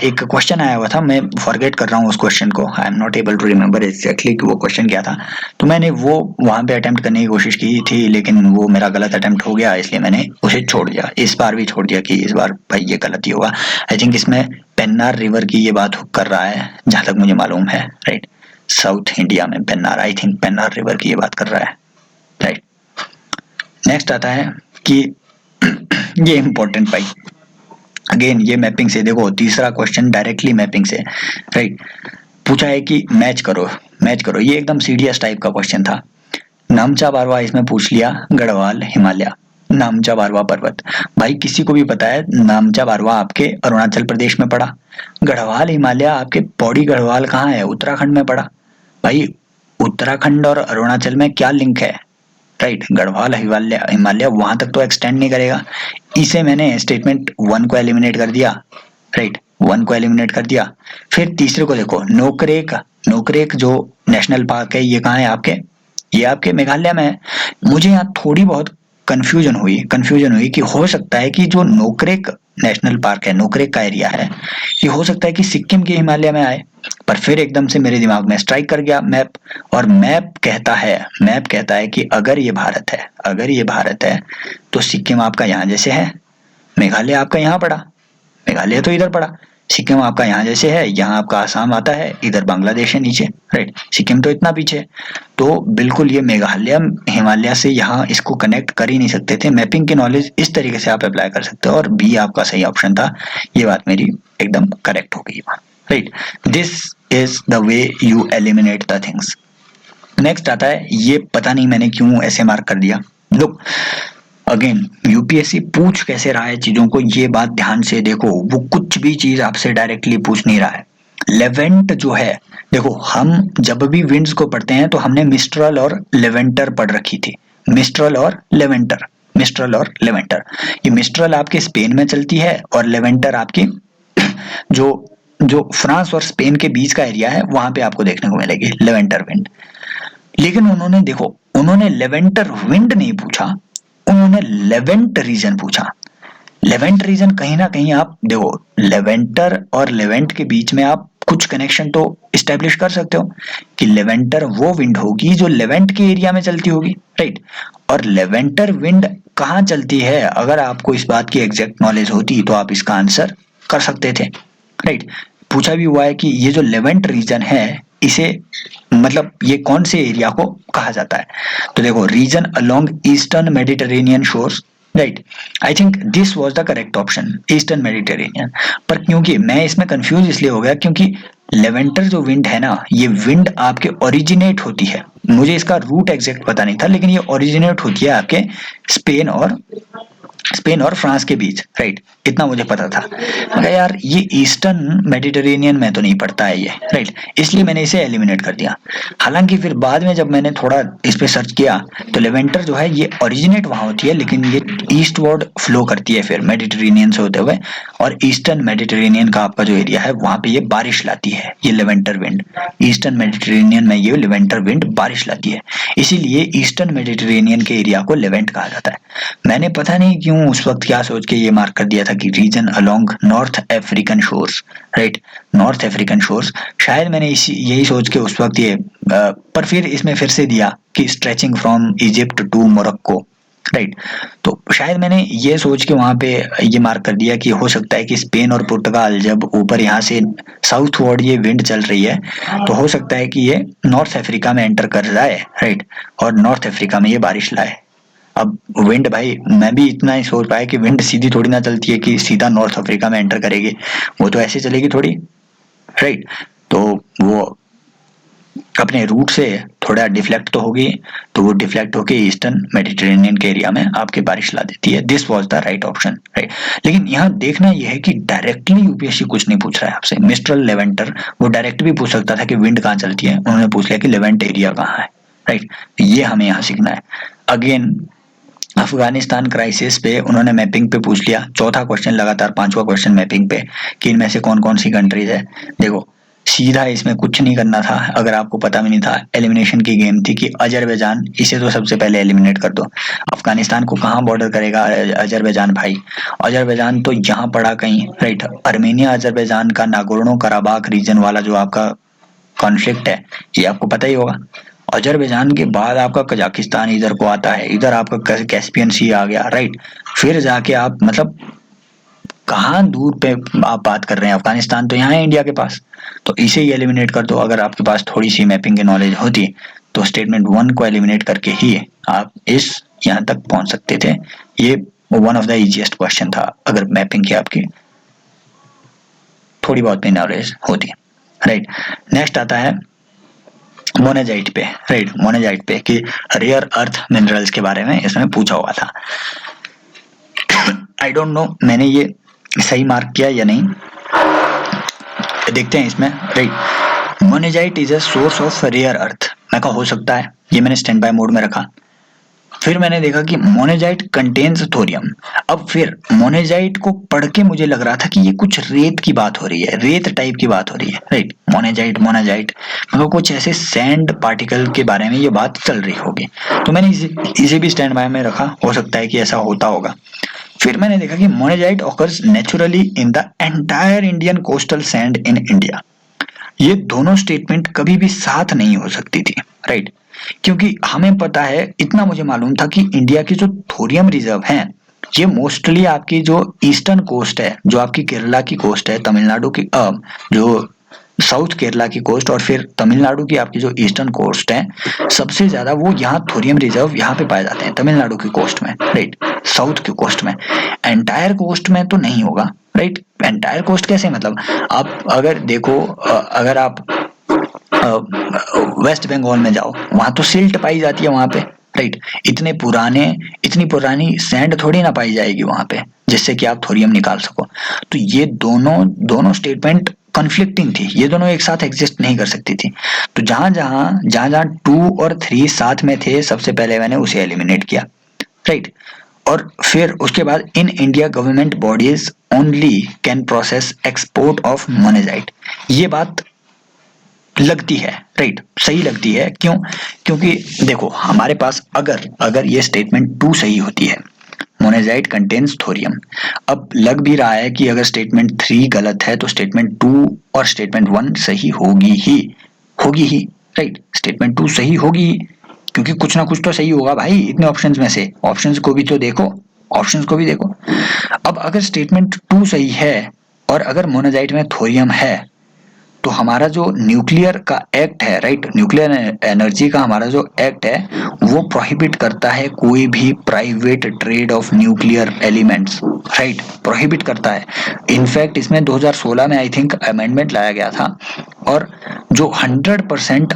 एक क्वेश्चन आया हुआ था, मैं फॉरगेट कर रहा हूँ उस क्वेश्चन को, I am not able to remember exactly कि वो क्वेश्चन क्या था। तो मैंने वो वहां पे अटेम्प्ट करने की कोशिश की थी लेकिन वो मेरा गलत अटेम्प्ट हो गया, इसलिए मैंने उसे छोड़ दिया। इस बार भी छोड़ दिया कि इस बार भाई ये गलती होगा। आई थिंक इसमें पेन्नार रिवर की ये बात कर रहा है जहां तक मुझे मालूम है, राइट, साउथ इंडिया में Pennar, I think Pennar river की ये बात कर रहा है, राइट। नेक्स्ट आता है कि ये इंपॉर्टेंट भाई, अगेन ये मैपिंग से, देखो तीसरा क्वेश्चन डायरेक्टली मैपिंग से, राइट, पूछा है कि मैच करो, मैच करो, ये एकदम सीडीएस टाइप का क्वेश्चन था। नामचा बारवा इसमें पूछ लिया, गढ़वाल, हिमालय, नामचा बारवा पर्वत, भाई किसी को भी पता है नामचा बारवा आपके अरुणाचल प्रदेश में पड़ा, गढ़वाल हिमालय आपके पौड़ी गढ़वाल कहाँ है, उत्तराखंड में पड़ा। भाई उत्तराखंड और अरुणाचल में क्या लिंक है, राइट, गढ़वाल हिमालय वहां तक तो एक्सटेंड नहीं करेगा। इसे मैंने स्टेटमेंट 1 को एलिमिनेट कर दिया, राइट, 1 को एलिमिनेट कर दिया। फिर तीसरे को देखो, नोकरेक, नोकरेक जो नेशनल पार्क है ये कहाँ है आपके, ये आपके मेघालय में है। मुझे यहाँ थोड़ी बहुत कंफ्यूजन हुई कि हो सकता है कि जो नोकरेक नेशनल पार्क है, नोकरेक का एरिया है, ये हो सकता है कि सिक्किम के हिमालय में आए, पर फिर एकदम से मेरे दिमाग में स्ट्राइक कर गया मैप, और मैप कहता है कि अगर ये भारत है तो सिक्किम आपका यहाँ जैसे है, मेघालय आपका यहाँ पड़ा, मेघालय तो इधर पड़ा, सिक्किम आपका यहाँ जैसे है, यहाँ आपका आसाम आता है, इधर बांग्लादेश है नीचे, राइट, सिक्किम तो इतना पीछे, तो बिल्कुल ये मेघालय हिमालय से यहाँ इसको कनेक्ट कर ही नहीं सकते थे। मैपिंग की नॉलेज इस तरीके से आप अप्लाई कर सकते हो, और बी आपका सही ऑप्शन था, ये बात मेरी एकदम करेक्ट हो गई, right. This is the way you eliminate the things. Next आता है, ये पता नहीं मैंने क्यों ऐसे मार्क कर दिया, लुक अगेन यूपीएससी पूछ कैसे रहा है चीजों को, ये बात ध्यान से देखो, वो कुछ भी चीज आपसे डायरेक्टली पूछ नहीं रहा है। लेवेंट जो है, देखो हम जब भी विंड्स को पढ़ते हैं तो हमने मिस्ट्रल और लेवेंटर पढ़ रखी थी, मिस्ट्रल और लेवेंटर, मिस्ट्रल और लेवेंटर। ये मिस्ट्रल आपके स्पेन में चलती है और लेवेंटर आपकी जो फ्रांस और स्पेन के बीच का एरिया है वहां पे आपको देखने को मिलेगी लेवेंटर विंड। लेकिन उन्होंने लेवेंटर विंड नहीं पूछा, उन्होंने लेवेंट रीजन पूछा। लेवेंट रीजन कहीं ना कहीं आप देखो, लेवेंटर और लेवेंट के बीच में आप कुछ कनेक्शन तो इस्टेब्लिश कर सकते हो कि लेवेंटर वो विंड होगी जो लेवेंट के एरिया में चलती होगी, राइट। और लेवेंटर विंड कहाँ चलती है, अगर आपको इस बात की एग्जैक्ट नॉलेज होती तो आप इसका आंसर कर सकते थे, राइट। पूछा भी हुआ है कि ये जो लेवेंट रीजन है इसे मतलब ये कौन से एरिया को कहा जाता है, तो देखो region along eastern Mediterranean shores, right. I think this was the correct option, eastern Mediterranean. पर क्योंकि मैं इसमें कंफ्यूज इसलिए हो गया क्योंकि लेवेंटर जो विंड है ना, ये विंड आपके ओरिजिनेट होती है, मुझे इसका रूट एग्जैक्ट पता नहीं था लेकिन ये ओरिजिनेट होती है आपके स्पेन और स्पेन और फ्रांस के बीच, राइट, इतना मुझे पता था। मगर यार ये ईस्टर्न मेडिटेरेनियन में तो नहीं पड़ता है ये, राइट, इसलिए मैंने इसे एलिमिनेट कर दिया। हालांकि फिर बाद में जब मैंने थोड़ा इस पे सर्च किया तो लेवेंटर जो है ये ओरिजिनेट वहां होती है, लेकिन ये ईस्टवर्ड फ्लो करती है फिर मेडिटेरेनियन से होते हुए, और ईस्टर्न मेडिटेरेनियन का आपका जो एरिया है वहां पे ये बारिश लाती है, ये लेवेंटर विंड। ईस्टर्न मेडिटेरेनियन में ये लेवेंटर विंड बारिश लाती है, इसीलिए ईस्टर्न मेडिटेरेनियन के एरिया को लेवेंट कहा जाता है। मैंने पता नहीं क्यों उस वक्त क्या सोच के ये मार्क कर दिया था कि region along North African shores, right, North African shores. शायद मैंने इसी यही सोच के उस वक्त ये पर फिर इसमें फिर से दिया कि stretching from Egypt to Morocco, right. तो शायद मैंने ये सोच के वहां पे ये मार्क कर दिया कि हो सकता है कि स्पेन और पुर्तगाल जब ऊपर यहाँ से साउथ वर्ड ये विंड चल रही है तो हो सकता है कि ये नॉर्थ अफ्रीका में एंटर कर जाए, राइट, और नॉर्थ अफ्रीका में ये बारिश लाए। अब विंड भाई मैं भी इतना ही सोच पाया कि विंड सीधी थोड़ी ना चलती है कि सीधा नॉर्थ अफ्रीका में एंटर करेगी, वो तो ऐसे चलेगी थोड़ी, राइट। तो वो अपने रूट से थोड़ा डिफ्लेक्ट तो होगी, तो वो डिफ्लेक्ट होके ईस्टर्न मेडिटेरेनियन के एरिया में आपके बारिश ला देती है। This was the right option, right. लेकिन यहाँ देखना यह है कि डायरेक्टली यूपीएससी कुछ नहीं पूछ रहा है आपसे। मिस्ट्रल लेवेंटर वो डायरेक्ट भी पूछ सकता था कि विंड कहाँ चलती है, उन्होंने पूछ लिया कि लेवेंट एरिया कहाँ है, राइट। ये हमें यहाँ सीखना है। अगेन अफगानिस्तान क्राइसिस पे उन्होंने मैपिंग पे पूछ लिया, चौथा क्वेश्चन लगातार, पांचवा क्वेश्चन मैपिंग पे कि इनमें से कौन कौन सी कंट्रीज है। देखो सीधा इसमें कुछ नहीं करना था, अगर आपको पता भी नहीं था, एलिमिनेशन की गेम थी कि अजरबैजान, इसे तो सबसे पहले एलिमिनेट कर दो। अफगानिस्तान को कहाँ बॉर्डर करेगा अजरबैजान भाई, अजरबैजान तो यहाँ पड़ा कहीं, राइट। अर्मेनिया अजरबैजान का नागोर्नो कराबाख रीजन वाला जो आपका कॉन्फ्लिक्ट है ये आपको पता ही होगा। अजरबैजान के बाद आपका कजाकिस्तान इधर को आता है, इधर आपका कैस्पियन सी आ गया, राइट। फिर जाके आप मतलब कहाँ दूर पे आप बात कर रहे हैं, अफगानिस्तान तो यहाँ है इंडिया के पास, तो इसे ही एलिमिनेट कर दो। अगर आपके पास थोड़ी सी मैपिंग की नॉलेज होती तो स्टेटमेंट 1 को एलिमिनेट करके ही आप इस यहाँ तक पहुंच सकते थे। ये one of the easiest question था अगर मैपिंग की आपकी थोड़ी बहुत भी नॉलेज होती, राइट। नेक्स्ट आता है मोनेजाइट पे, राइट, मोनेजाइट पे कि रेयर अर्थ मिनरल्स के बारे में इसमें पूछा हुआ था। आई डोंट नो मैंने ये सही मार्क किया या नहीं, देखते हैं इसमें, right. Monazite is a source of rare earth, मैं कहा हो सकता है, ये मैंने स्टैंड बाय मोड में रखा। फिर मैंने देखा कि मोनेजाइट कंटेन्स थोरियम। अब फिर मोनेजाइट को पढ़ के मुझे लग रहा था कि ये कुछ रेत की बात हो रही है, रेत टाइप की बात हो रही है, राइट। मोनेजाइट मोनेजाइट मतलब कुछ ऐसे सैंड पार्टिकल के बारे में ये बात चल रही होगी, तो मैंने इसे भी स्टैंड बाय में रखा, हो सकता है कि ऐसा होता होगा। फिर मैंने देखा कि monazite occurs naturally in the entire Indian coastal sand in India. ये दोनों स्टेटमेंट कभी भी साथ नहीं हो सकती थी, राइट। क्योंकि हमें पता है, इतना मुझे मालूम था कि इंडिया की जो थोरियम रिजर्व है ये मोस्टली आपकी जो ईस्टर्न कोस्ट है, जो आपकी केरला की कोस्ट है, तमिलनाडु की जो साउथ केरला की कोस्ट और फिर तमिलनाडु की आपकी जो ईस्टर्न कोस्ट है, सबसे ज्यादा वो यहाँ थोरियम रिजर्व यहाँ पे पाए जाते हैं, तमिलनाडु की कोस्ट में, राइट, साउथ की कोस्ट में। एंटायर कोस्ट में तो नहीं होगा, राइट। एंटायर कोस्ट कैसे, मतलब आप अगर देखो अगर आप वेस्ट बंगाल में जाओ वहां तो सिल्ट पाई जाती है वहां पे, राइट। इतनी पुरानी सैंड थोड़ी ना पाई जाएगी वहां पे जिससे कि आप थोरियम निकाल सको। तो ये दोनों स्टेटमेंट कॉन्फ्लिक्टिंग थी, ये दोनों एक साथ एग्जिस्ट नहीं कर सकती थी। तो जहां जहां 2 और 3 साथ में थे सबसे पहले मैंने उसे एलिमिनेट किया, राइट। और फिर उसके बाद in India government bodies only can process export of monazite, ये बात लगती है, राइट, सही लगती है। क्यों? क्योंकि देखो हमारे पास अगर ये स्टेटमेंट 2 सही होती है, मोनेजाइट कंटेन्स थोरियम, अब लग भी रहा है कि अगर स्टेटमेंट 3 गलत है तो स्टेटमेंट 2 और स्टेटमेंट 1 सही होगी ही, राइट। स्टेटमेंट 2 सही होगी क्योंकि कुछ ना कुछ तो सही होगा भाई इतने ऑप्शंस में से, ऑप्शंस को भी तो देखो, ऑप्शंस को भी देखो। अब अगर स्टेटमेंट 2 सही है और अगर मोनेजाइट में थोरियम है तो हमारा जो न्यूक्लियर का एक्ट है, राइट, न्यूक्लियर एनर्जी का हमारा जो एक्ट है वो प्रोहिबिट करता है कोई भी private trade off nuclear elements, right, prohibit करता है। इनफैक्ट इसमें 2016 में आई थिंक अमेंडमेंट लाया गया था और जो 100%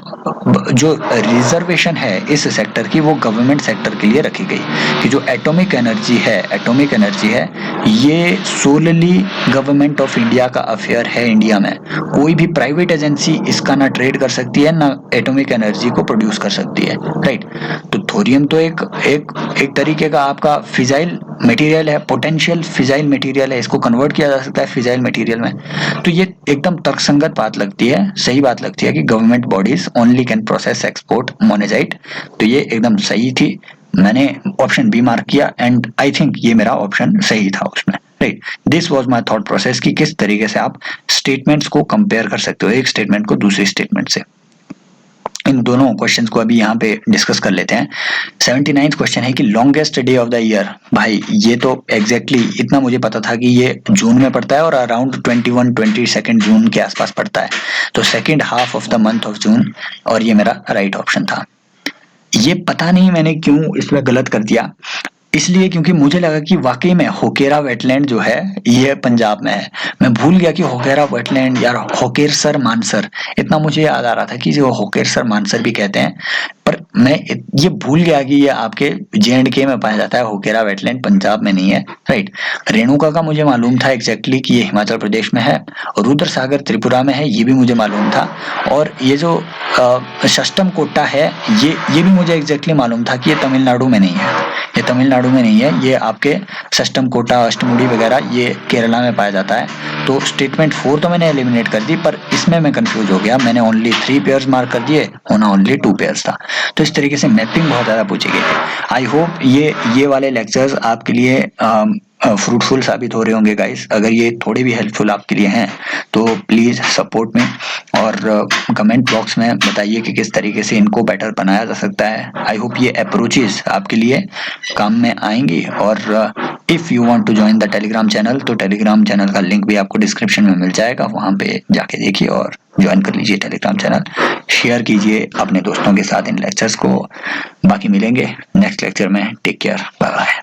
जो रिजर्वेशन है इस सेक्टर की वो गवर्नमेंट सेक्टर के लिए रखी गई कि जो एटॉमिक एनर्जी है ये सोलली गवर्नमेंट ऑफ इंडिया का अफेयर है। इंडिया में कोई भी प्राइवेट एजेंसी इसका ना ट्रेड कर सकती है ना एटॉमिक एनर्जी को प्रोड्यूस कर सकती है, राइट। तो थोरियम तो एक तरीके का आपका फिजाइल मटेरियल है, पोटेंशियल फिजाइल मटेरियल है, इसको कन्वर्ट किया जा सकता है फिजाइल मटेरियल में। तो ये एकदम तर्कसंगत बात लगती है, सही बात लगती है कि government bodies only can process export monazite. तो ये एकदम सही थी, मैंने ऑप्शन बी मार्क किया एंड आई थिंक ये मेरा ऑप्शन सही था उसमें, right. This was my thought process कि किस तरीके से आप स्टेटमेंट्स को कंपेयर कर सकते हो एक स्टेटमेंट को दूसरी स्टेटमेंट से। इन दोनों क्वेश्चंस को अभी यहाँ पे डिस्कस कर लेते हैं। 79th क्वेश्चन है कि longest day of the year. भाई ये तो एग्जैक्टली इतना मुझे पता था कि ये जून में पड़ता है और अराउंड 22 जून के आसपास पड़ता है, तो second half of the month of June, और ये मेरा राइट ऑप्शन था। ये पता नहीं मैंने क्यों इसमें गलत कर दिया, इसलिए क्योंकि मुझे लगा कि वाकई में होकेरा वेटलैंड जो है ये पंजाब में है। मैं भूल गया कि होकेरा वेटलैंड या होकेरसर मानसर, इतना मुझे याद आ रहा था कि जो होकेरसर मानसर भी कहते हैं, पर मैं ये भूल गया कि ये आपके J&K में पाया जाता है, होकेरा वेटलैंड पंजाब में नहीं है, राइट। रेणुका का मुझे मालूम था एग्जैक्टली कि ये हिमाचल प्रदेश में है, रुद्र सागर त्रिपुरा में है, ये भी मुझे मालूम था। और ये जो षष्टम कोट्टा है ये भी मुझे एग्जैक्टली मालूम था कि ये तमिलनाडु में नहीं है, ये तमिलनाडु में नहीं है, ये आपके षष्टम कोटा अष्टमुड़ी वगैरह ये केरला में पाया जाता है। तो स्टेटमेंट 4 तो मैंने एलिमिनेट कर दी, पर इसमें मैं कंफ्यूज हो गया, मैंने ओनली 3 पेयर्स मार्क कर दिए, होना ओनली 2 पेयर्स था। तो इस तरीके से मैपिंग बहुत ज़्यादा पूछी गई थी। आई होप ये वाले लेक्चर्स आपके लिए फ्रूटफुल साबित हो रहे होंगे गाइस। अगर ये थोड़े भी हेल्पफुल आपके लिए हैं तो प्लीज़ सपोर्ट में और कमेंट बॉक्स में बताइए कि किस तरीके से इनको बेटर बनाया जा सकता है। आई होप ये अप्रोचेस आपके लिए काम में आएंगी। और if you want to join the Telegram channel, तो टेलीग्राम चैनल का लिंक भी आपको डिस्क्रिप्शन में मिल जाएगा, वहाँ पे जाके देखिए और ज्वाइन कर लीजिए टेलीग्राम चैनल। शेयर कीजिए अपने दोस्तों के साथ इन लेक्चर्स को। बाकी मिलेंगे नेक्स्ट लेक्चर में, टेक केयर, बाय बाय।